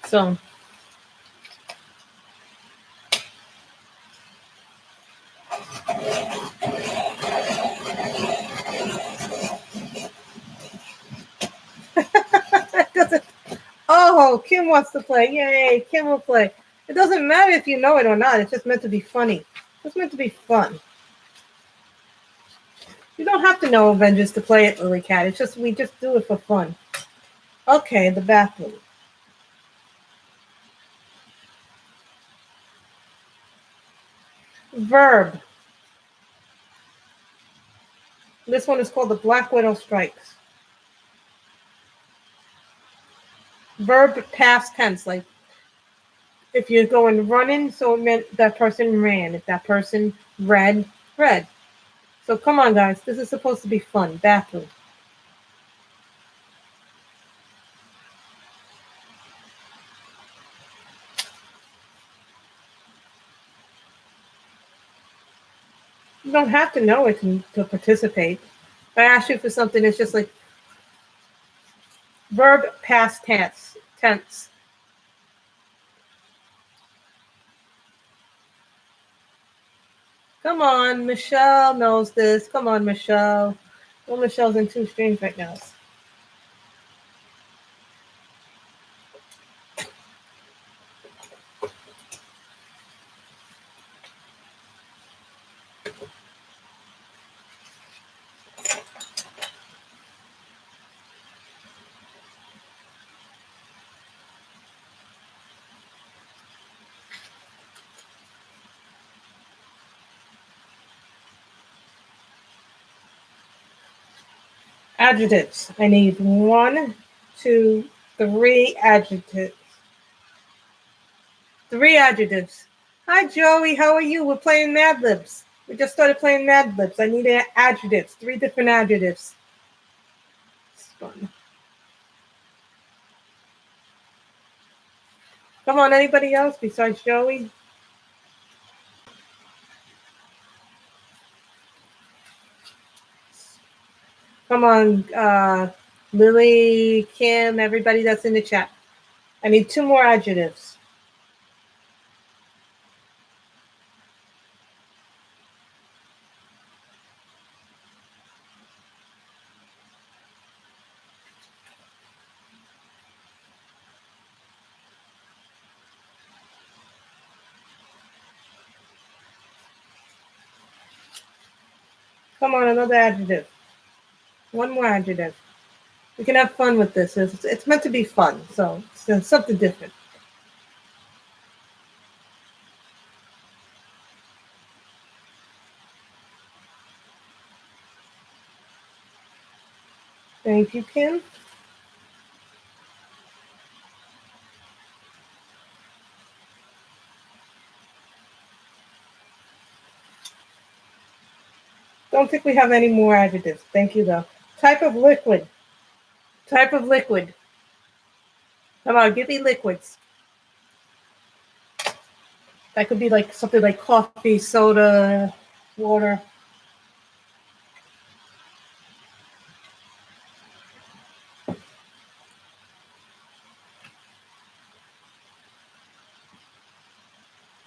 So, oh, Kim wants to play. Yay, Kim will play. It doesn't matter if you know it or not. It's just meant to be funny. It's meant to be fun. You don't have to know Avengers to play it, Lily Cat. It's just we just do it for fun. Okay, the bathroom. Verb. This one is called the Black Widow strikes. Verb past tense, like if you're going running, so it meant that person ran. If that person read. So come on, guys. This is supposed to be fun. Bathroom. You don't have to know it to participate. If I ask you for something, it's just like verb past tense. Come on, Michelle knows this. Come on, Michelle. Well, Michelle's in 2 streams right now. Adjectives. I need 1, 2, 3 adjectives. 3 adjectives. Hi, Joey. How are you? We're playing Mad Libs. We just started playing Mad Libs. I need adjectives. 3 different adjectives. It's fun. Come on, anybody else besides Joey? Come on, Lily, Kim, everybody that's in the chat. I need 2 more adjectives. Come on, another adjective. 1 more adjective. We can have fun with this. It's meant to be fun, so it's something different. Thank you, Kim. Don't think we have any more adjectives. Thank you, though. Type of liquid. Type of liquid. Come on, give me liquids. That could be like something like coffee, soda, water.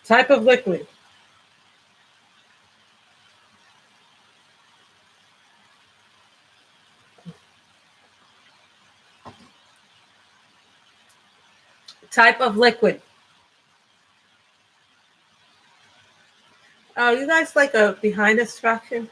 Type of liquid. Type of liquid. Oh, you guys like a behind instruction?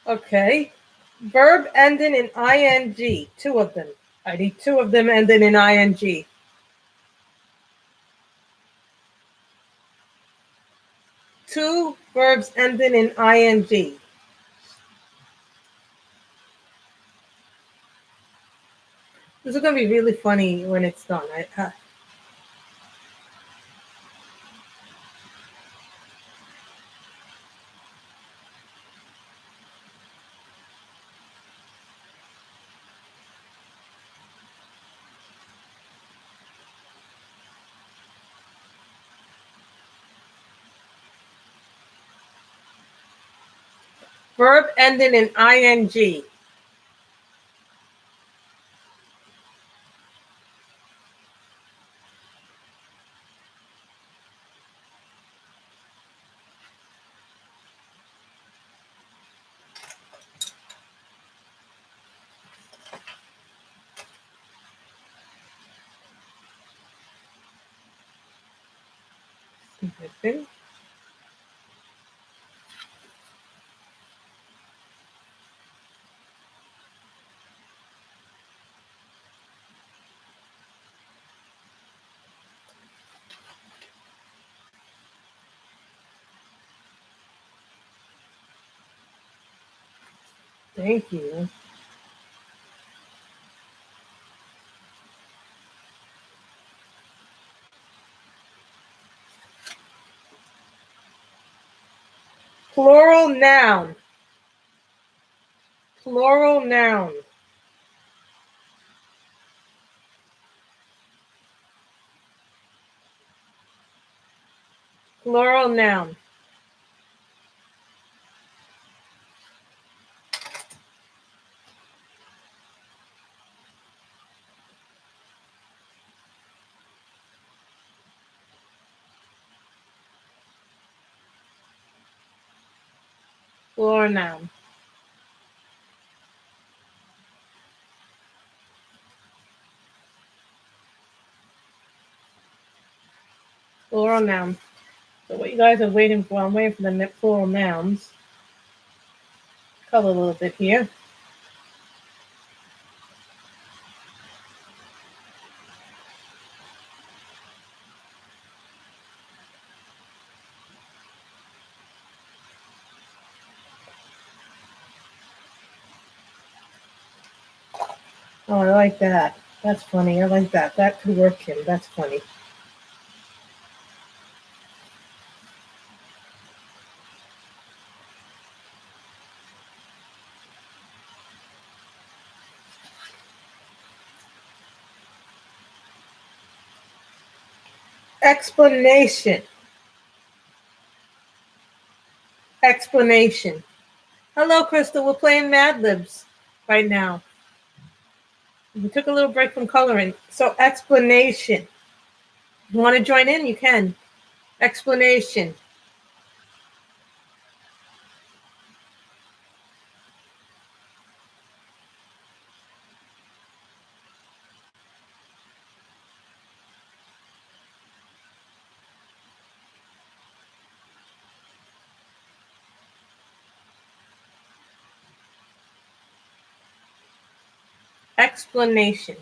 Okay. Verb ending in ing. 2 of them. I need 2 of them ending in ing. 2 verbs ending in ing. This is going to be really funny when it's done. Verb ending in ing. Thank you. Plural noun. Plural noun. Plural noun. Plural noun. Plural noun. So what you guys are waiting for, I'm waiting for the plural nouns. Color a little bit here. Oh, I like that. That's funny. I like that. That could work, Kim. That's funny. Explanation. Explanation. Hello, Crystal. We're playing Mad Libs right now. We took a little break from coloring. So, explanation. You want to join in? You can. Explanation. Explanation.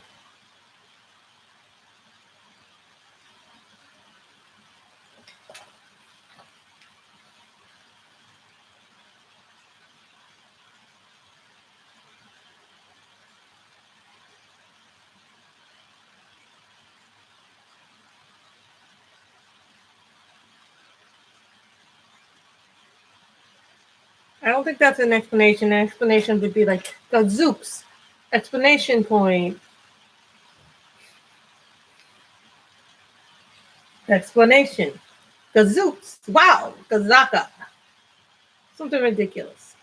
I don't think that's an explanation. An explanation would be like, gazooks. Explanation point. Explanation. Gazooks. Wow. Gazaka. Something ridiculous.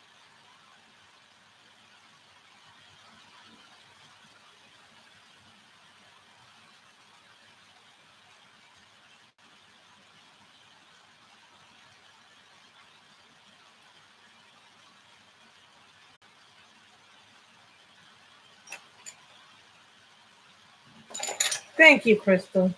Thank you, Crystal.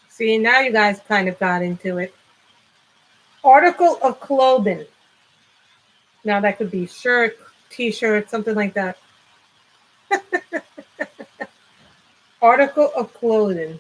See, now you guys kind of got into it. Article of clothing. Now that could be shirt, t-shirt, something like that. Article of clothing.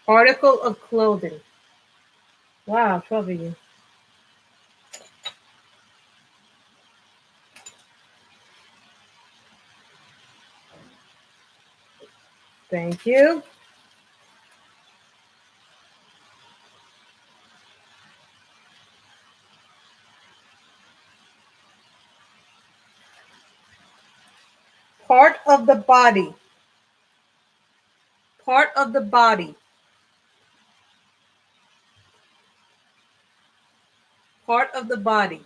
Article of clothing. Wow, trouble you. Thank you. Part of the body. Part of the body. Part of the body.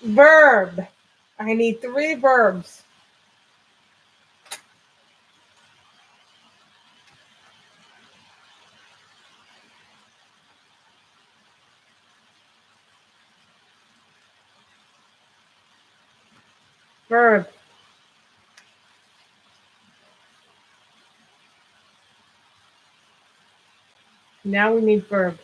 Verb. I need 3 verbs. Verb. Now we need verbs.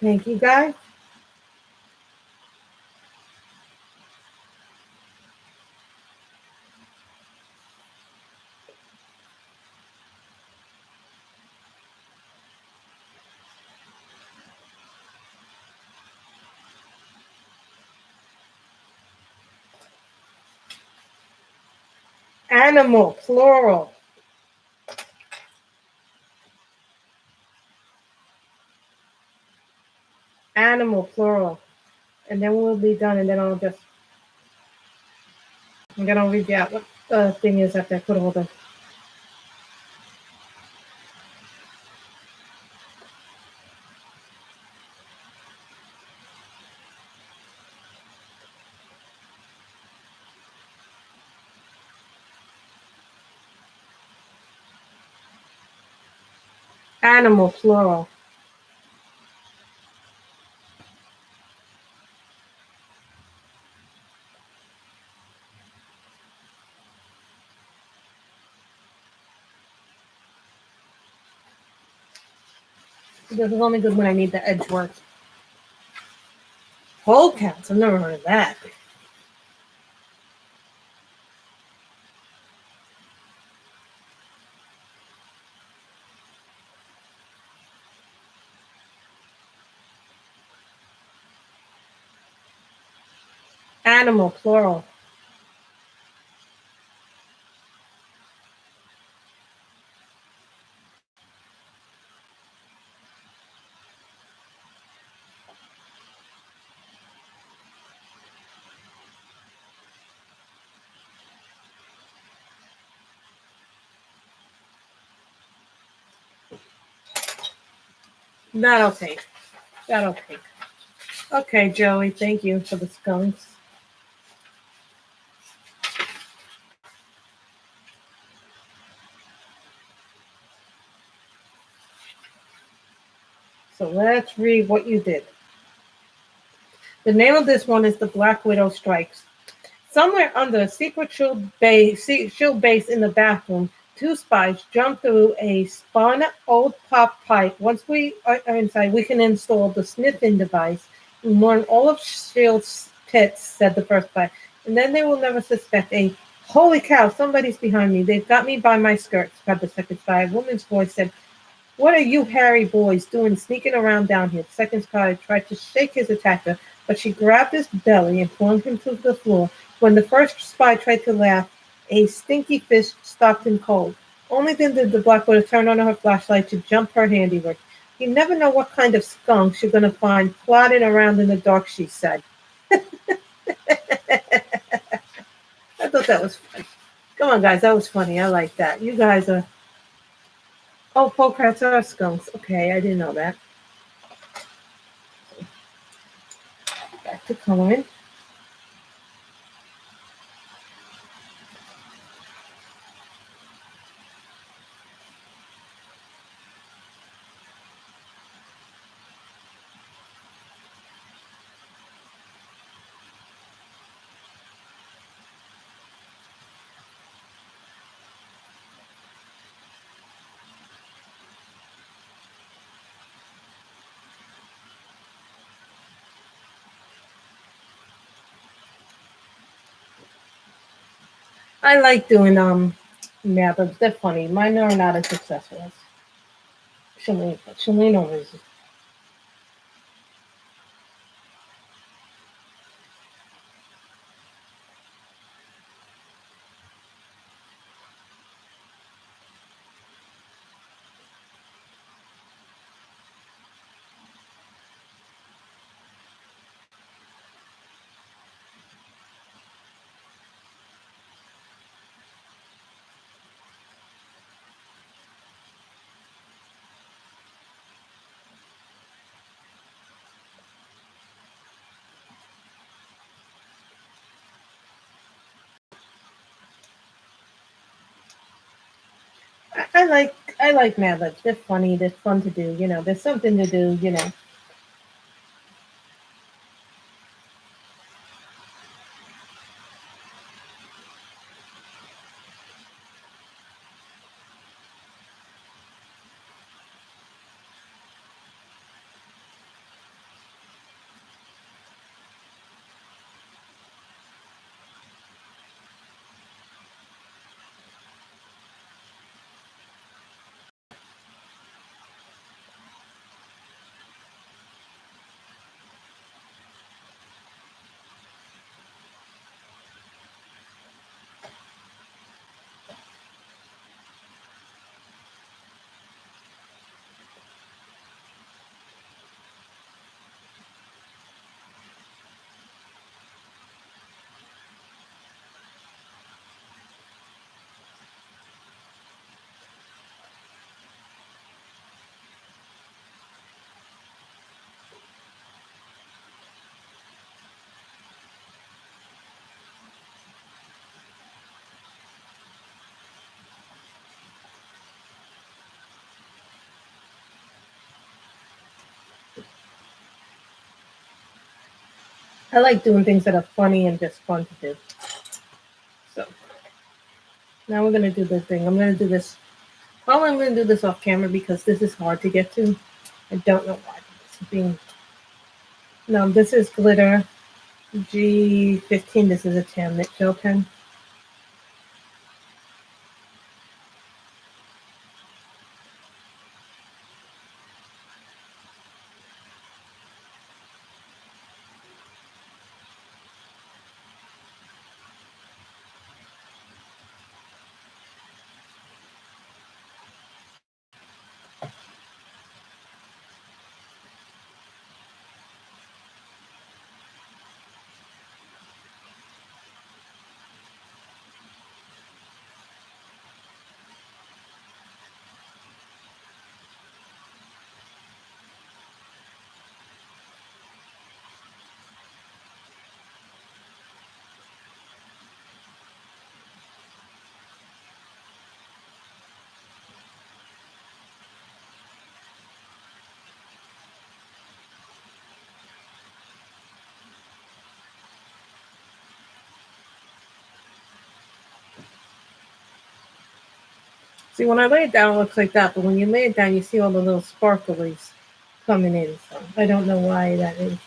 Thank you, guys. Animal, plural. Animal, plural. And then we'll be done, and then I'll read out what the thing is after I put all the. Animal, plural. This is only good when I need the edge work. Whole cats. I've never heard of that. Animal, plural. That'll take. That'll take. Okay, Joey, thank you for the skunks. So let's read what you did. The name of this one is The Black Widow Strikes. Somewhere under a secret shield base in the bathroom, 2 spies jump through a spun old pop pipe. Once we are inside, we can install the sniffing device and learn all of S.H.I.E.L.D's pits, said the first spy. And then they will never suspect a, holy cow, somebody's behind me. They've got me by my skirts, cried the second spy. A woman's voice said, what are you hairy boys doing sneaking around down here? The second spy tried to shake his attacker, but she grabbed his belly and flung him to the floor. When the first spy tried to laugh, a stinky fish stopped him cold. Only then did the Black Widow turn on her flashlight to jump her handiwork. You never know what kind of skunks you're going to find plodding around in the dark, she said. I thought that was funny. Come on, guys, that was funny. I like that. You guys are... Oh, polecats are skunks. Okay, I didn't know that. Back to coloring. I like doing methods. They're funny. Mine are not as successful as Shalene always. I like Mad Libs. They're funny. They're fun to do. You know, there's something to do. You know. I like doing things that are funny and just fun to do. So now we're gonna do the thing. I'm gonna do this. Well, I'm gonna do this off camera because this is hard to get to. I don't know why. It's being no. This is glitter G15. This is a Tamnet gel pen. See, when I lay it down, it looks like that, but when you lay it down, you see all the little sparklies coming in. So I don't know why that is.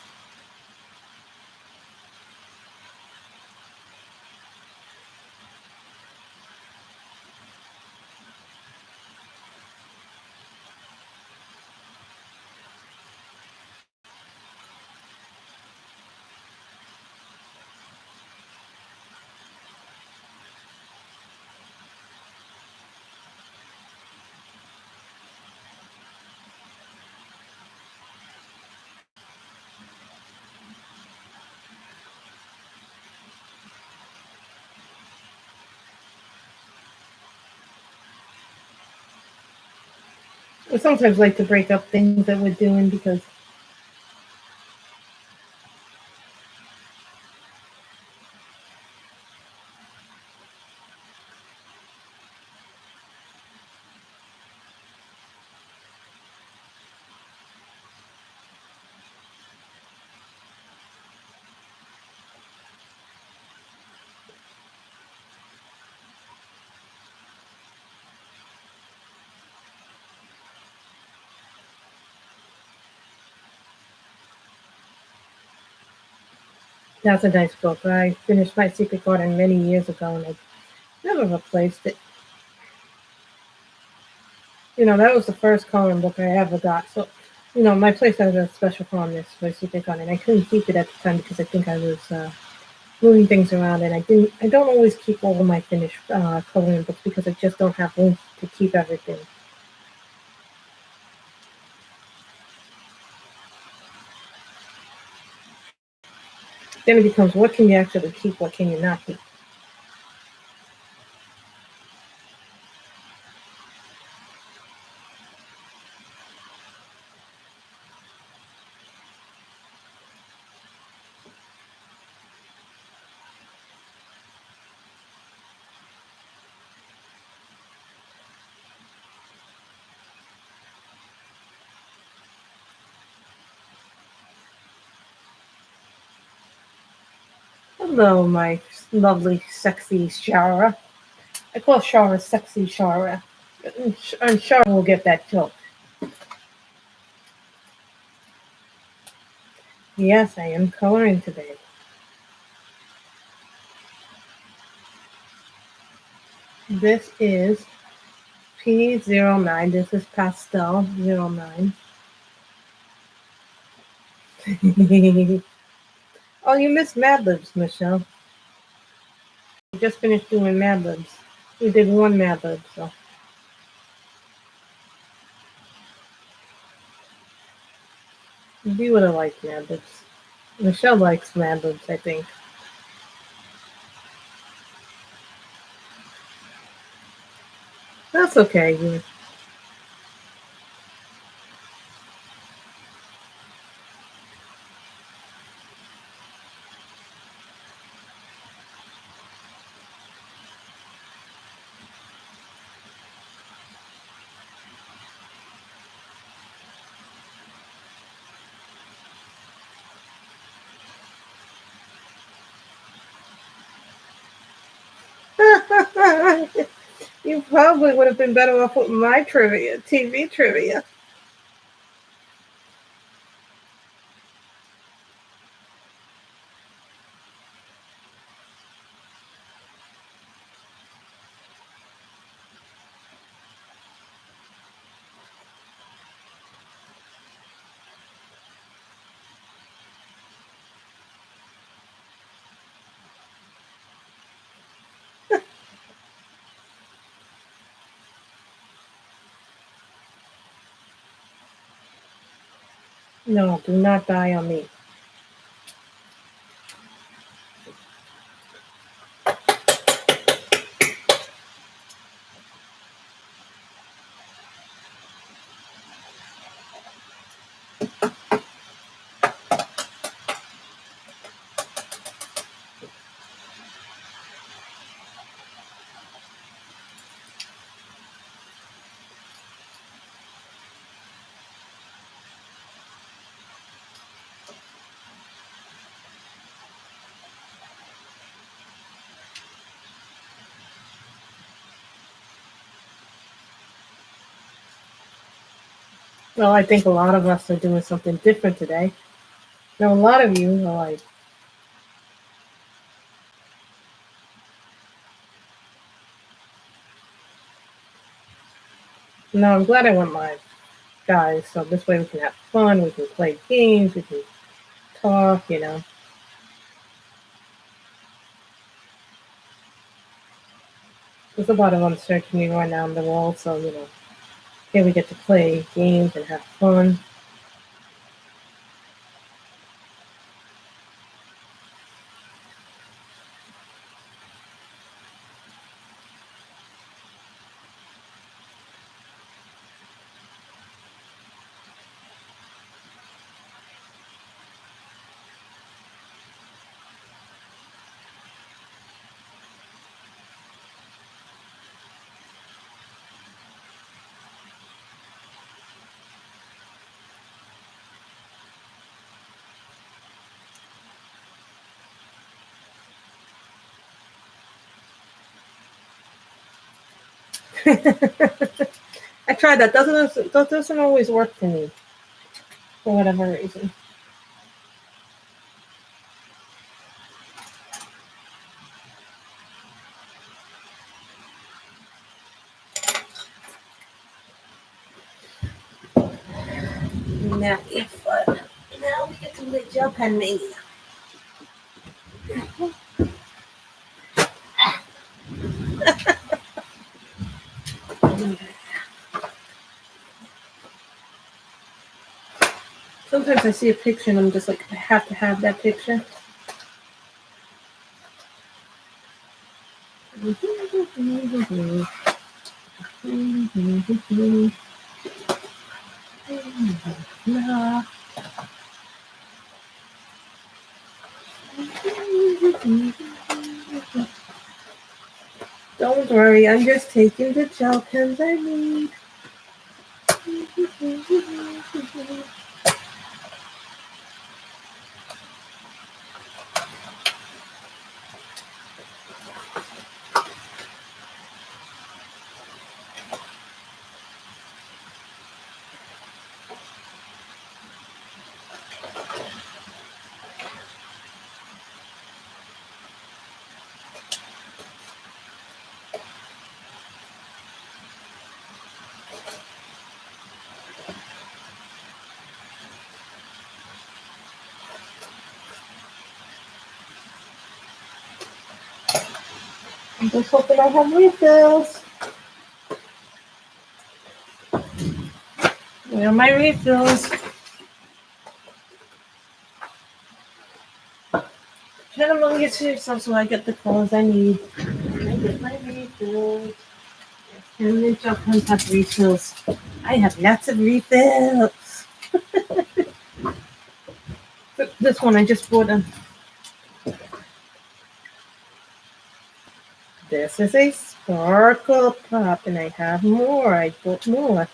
I sometimes like to break up things that we're doing because that's a nice book. I finished My Secret Garden many years ago and I never replaced it. You know, that was the first coloring book I ever got. So, you know, my place has a special fondness for Secret Garden. I couldn't keep it at the time because I think I was moving things around and I don't always keep all of my finished coloring books because I just don't have room to keep everything. Then it becomes what can you actually keep, what can you not keep. Hello, my lovely, sexy Shara. I call Shara sexy Shara. And Shara will get that joke. Yes, I am coloring today. This is P09. This is Pastel 09. Oh, you missed Mad Libs, Michelle. We just finished doing Mad Libs. We did one Mad Lib, so. You would have liked Mad Libs. Michelle likes Mad Libs, I think. That's okay. You probably would have been better off with my trivia, TV trivia. No, do not die on me. Well, I think a lot of us are doing something different today. Now, a lot of you are like, no, I'm glad I went live, guys. So this way we can have fun, we can play games, we can talk. There's a lot of uncertainty right now in the world, so, here we get to play games and have fun. I tried that. Doesn't always work for me for whatever reason. Now, now we get to the gel pen mania. Sometimes I see a picture and I'm just like, I have to have that picture. Don't worry, I'm just taking the gel pens I need. I'm just hoping I have refills. Where are my refills? Gentlemen, get to yourself so I get the clothes I need. I get my refills. And then John's have refills. I have lots of refills. This one I just bought them. This is a sparkle pop, and I have more. I bought more.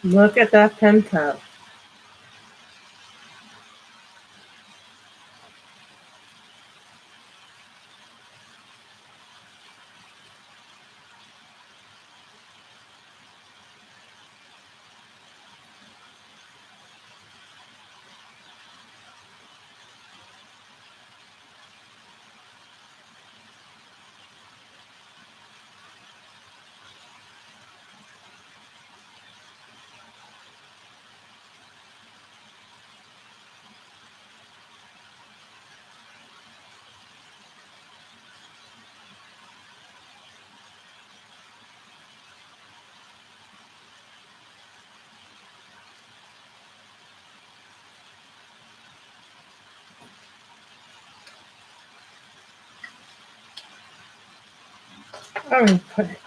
Look at that pen pal.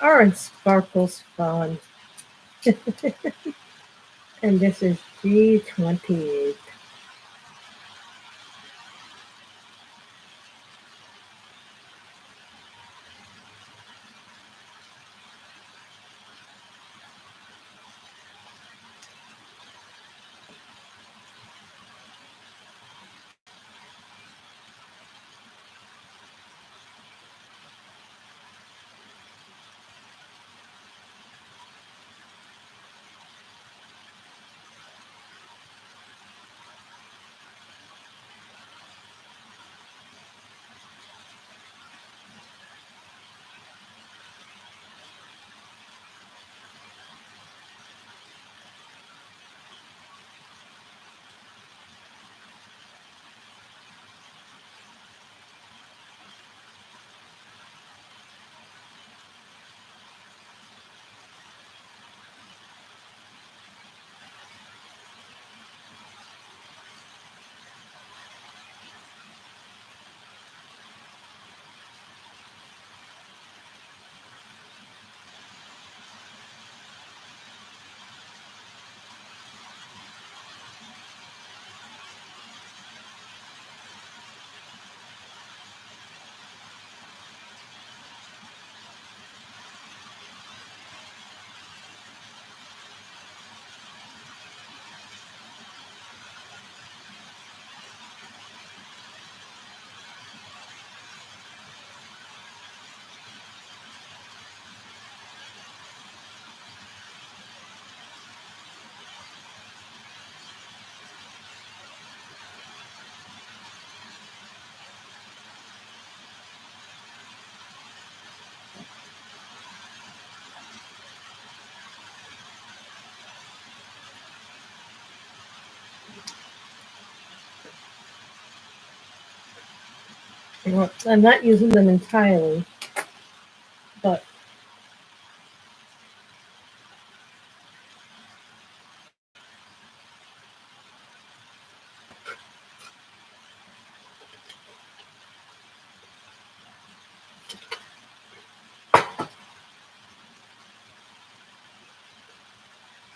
Orange sparkles fun. And this is G28. Well, I'm not using them entirely, but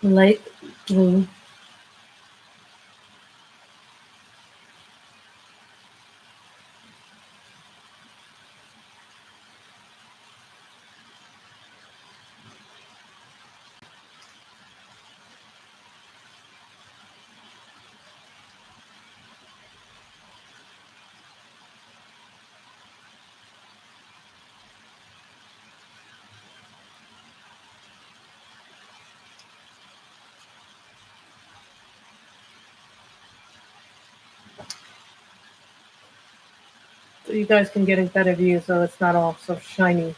light blue. you guys can get a better view so it's not all so shiny.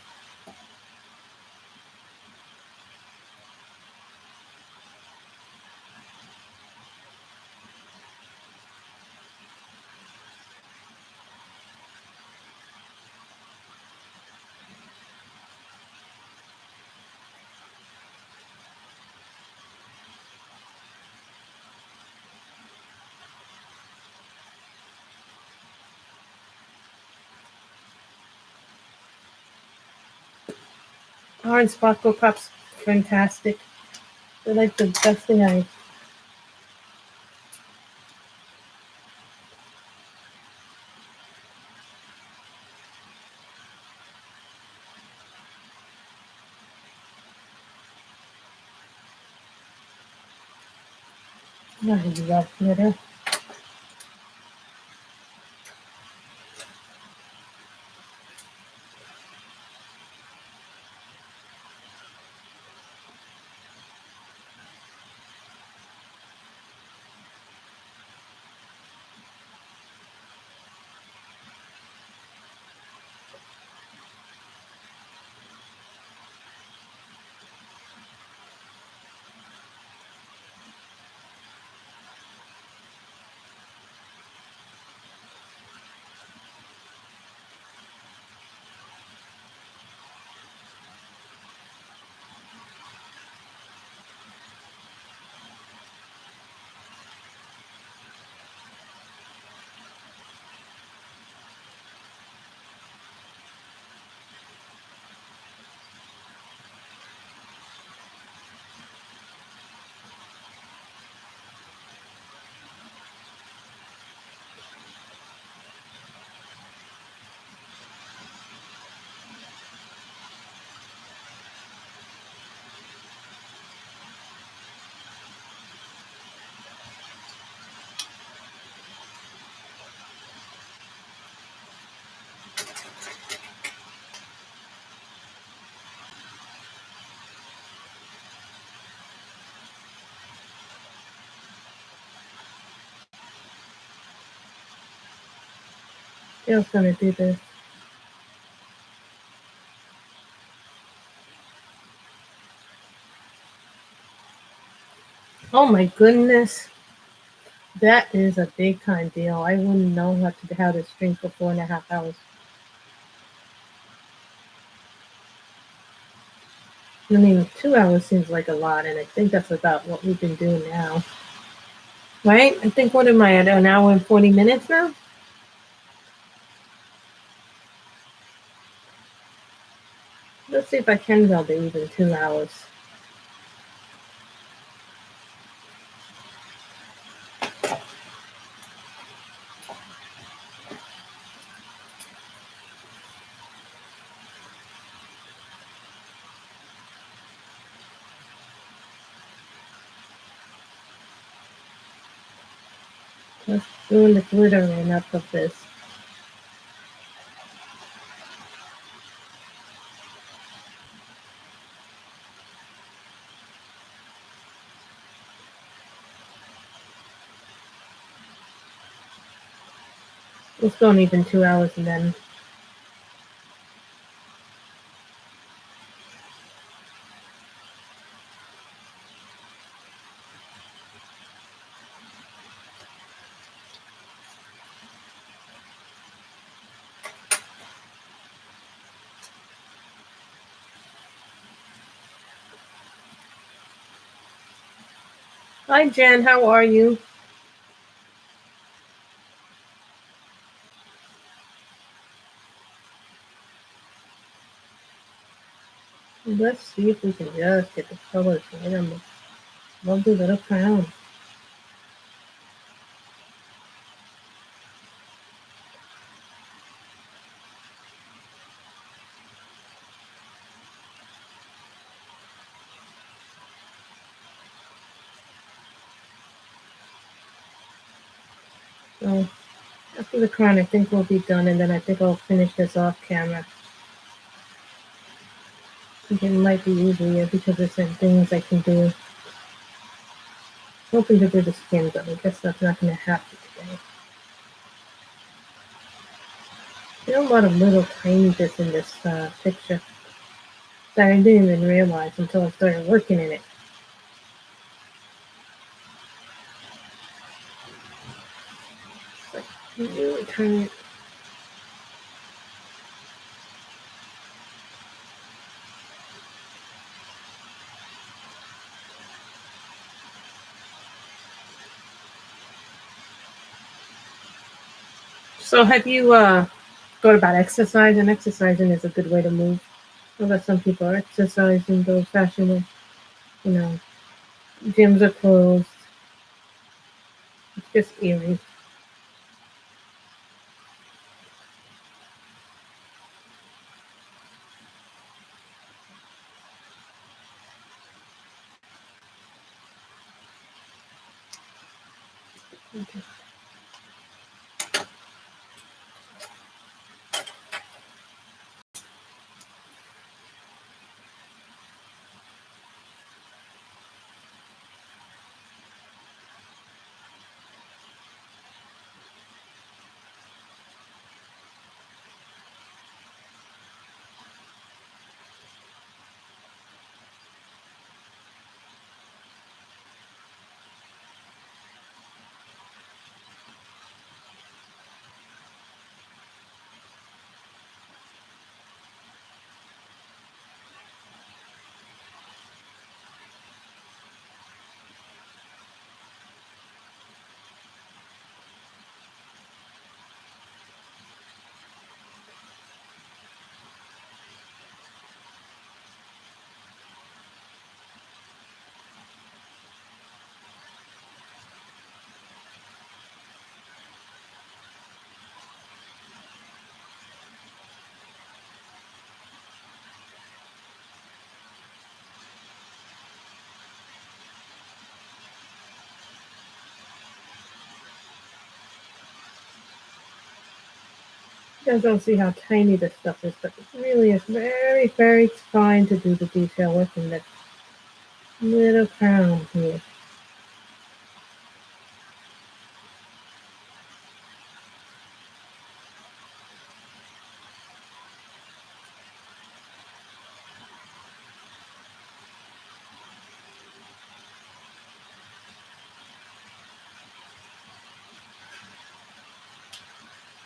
Orange sparkle pops, fantastic. They're like the best thing I. I love glitter. I was gonna do this. Oh my goodness. That is a big time deal. I wouldn't know how to stream for 4.5 hours. I mean, 2 hours seems like a lot, and I think that's about what we've been doing now. Right? I think, what am I at, an hour and 40 minutes now? Let's see if I can go to even 2 hours. Just doing the glittering up of this. Let's go on even 2 hours and then. Hi Jen, how are you? Let's see if we can just get the colors right on this lovely little crown. So after the crown, I think we'll be done, and then I think I'll finish this off camera. I think it might be easier because there's some things I can do. Hoping to do the skin, but I guess that's not going to happen today. There are a lot of little tiny bits in this picture that I didn't even realize until I started working in it. Like really tiny. So have you thought about exercising? Exercising is a good way to move. I know that some people are exercising the old-fashioned way. You know, gyms are closed. It's just eerie. Okay. You guys don't see how tiny this stuff is, but it really is very, very fine to do the detail work in that little crown here.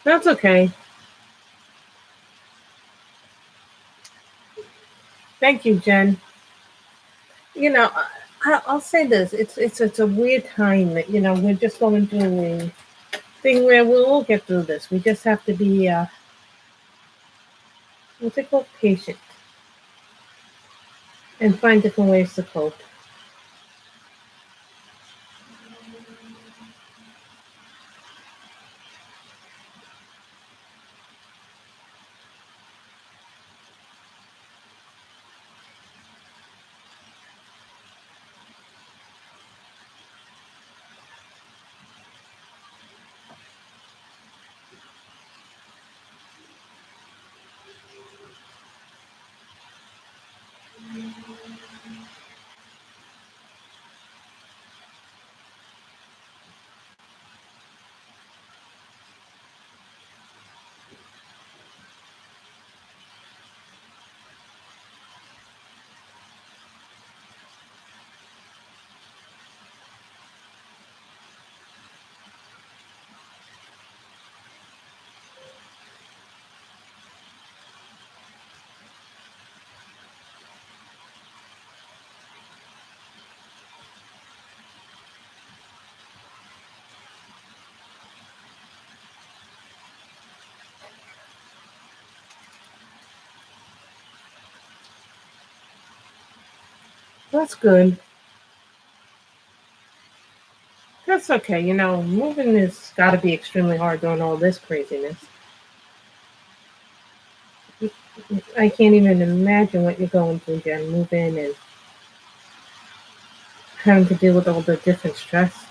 That's okay. Thank you, Jen. You know, I'll say this: it's a weird time that we're just going through a thing where we'll all get through this. We just have to be what's it called, patient, and find different ways to cope. That's good. That's okay. Moving has got to be extremely hard doing all this craziness. I can't even imagine what you're going through, Jen. Moving and having to deal with all the different stress.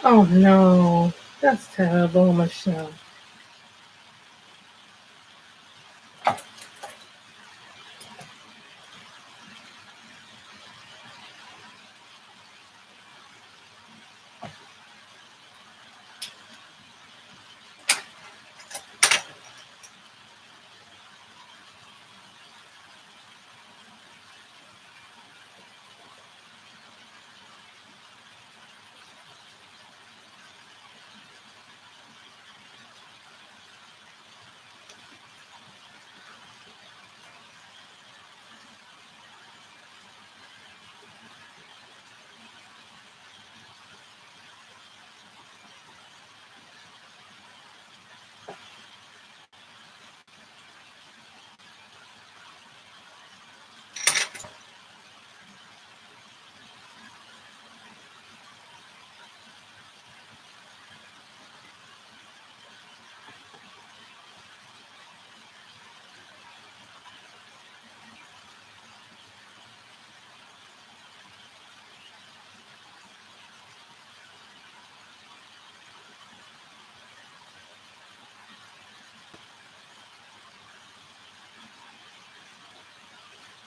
Oh no, that's terrible, Michelle.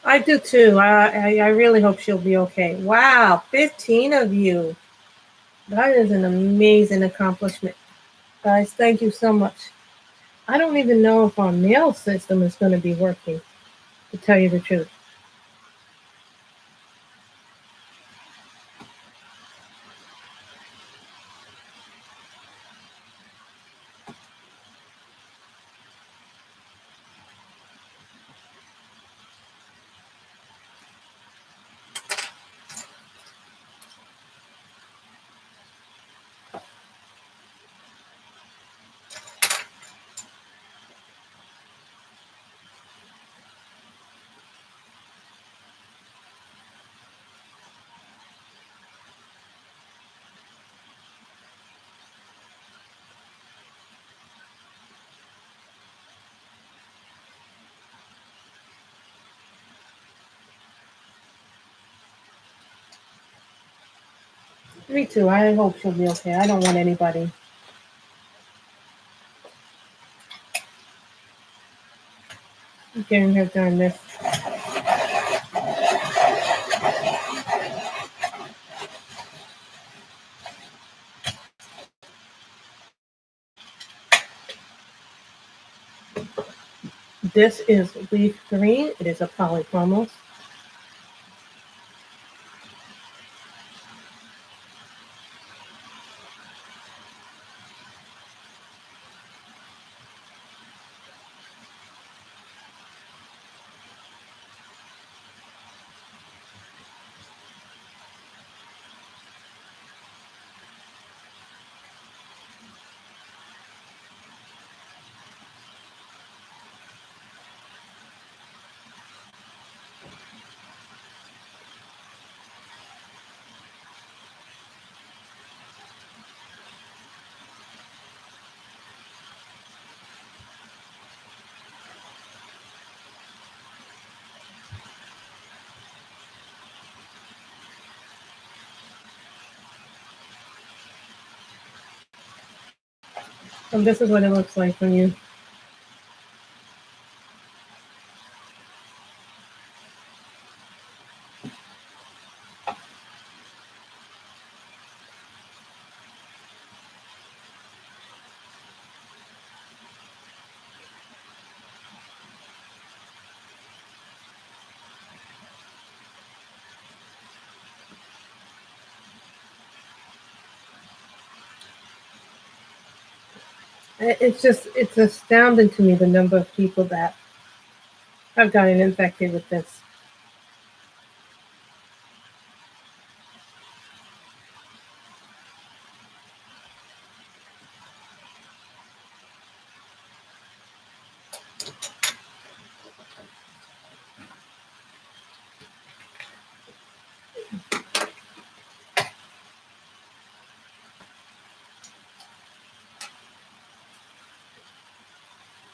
I do too. I really hope she'll be okay. Wow, 15 of you. That is an amazing accomplishment. Guys, thank you so much. I don't even know if our mail system is going to be working, to tell you the truth. Me too. I hope she'll be okay. I don't want anybody getting hurt during this. This is leaf green. It is a polychromos. And this is what it looks like when you. It's astounding to me the number of people that have gotten infected with this.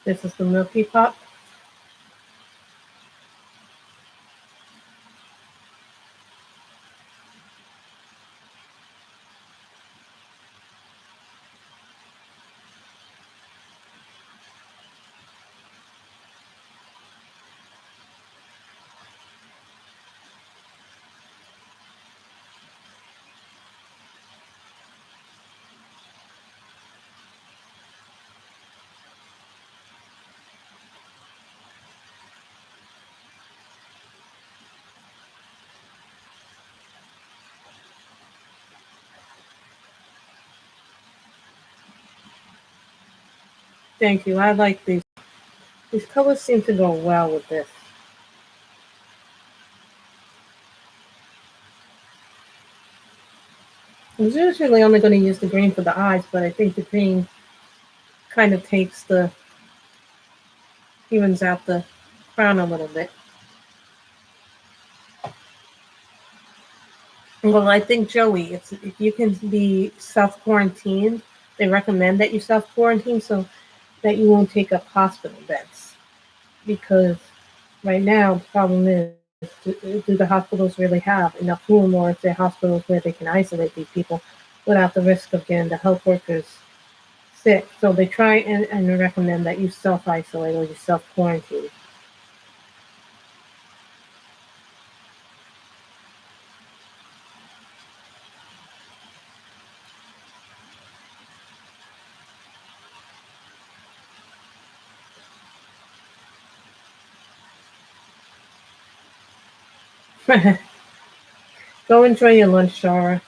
This is the Milky Pop. Thank you. I like these. These colors seem to go well with this. I was usually only going to use the green for the eyes, but I think the green kind of evens out the crown a little bit. Well, I think, Joey, if you can be self-quarantined, they recommend that you self-quarantine so that you won't take up hospital beds. Because right now, the problem is, do the hospitals really have enough room, or is there hospitals where they can isolate these people without the risk of getting the health workers sick? So they try and recommend that you self-isolate or you self-quarantine. Go enjoy your lunch, Shara.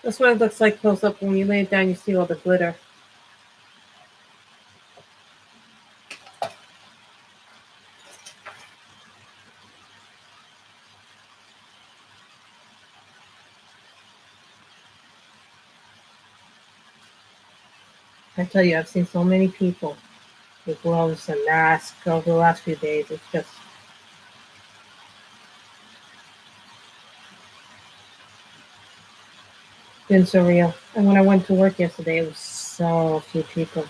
That's what it looks like close up. When you lay it down, you see all the glitter. I tell you, I've seen so many people with gloves and masks over the last few days. It's just been surreal. And when I went to work yesterday, it was so few people.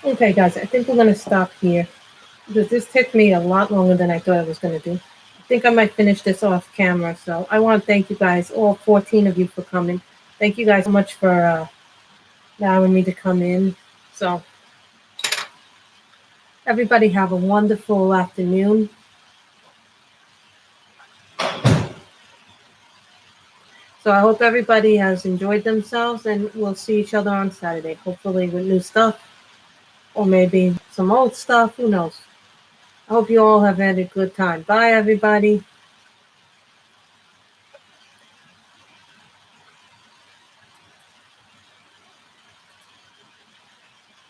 Okay, guys, I think we're going to stop here because this took me a lot longer than I thought I was going to do. I think I might finish this off camera. So I want to thank you guys, all 14 of you, for coming. Thank you guys so much for allowing me to come in. So everybody have a wonderful afternoon. So I hope everybody has enjoyed themselves, and we'll see each other on Saturday, hopefully with new stuff or maybe some old stuff. Who knows? I hope you all have had a good time. Bye, everybody.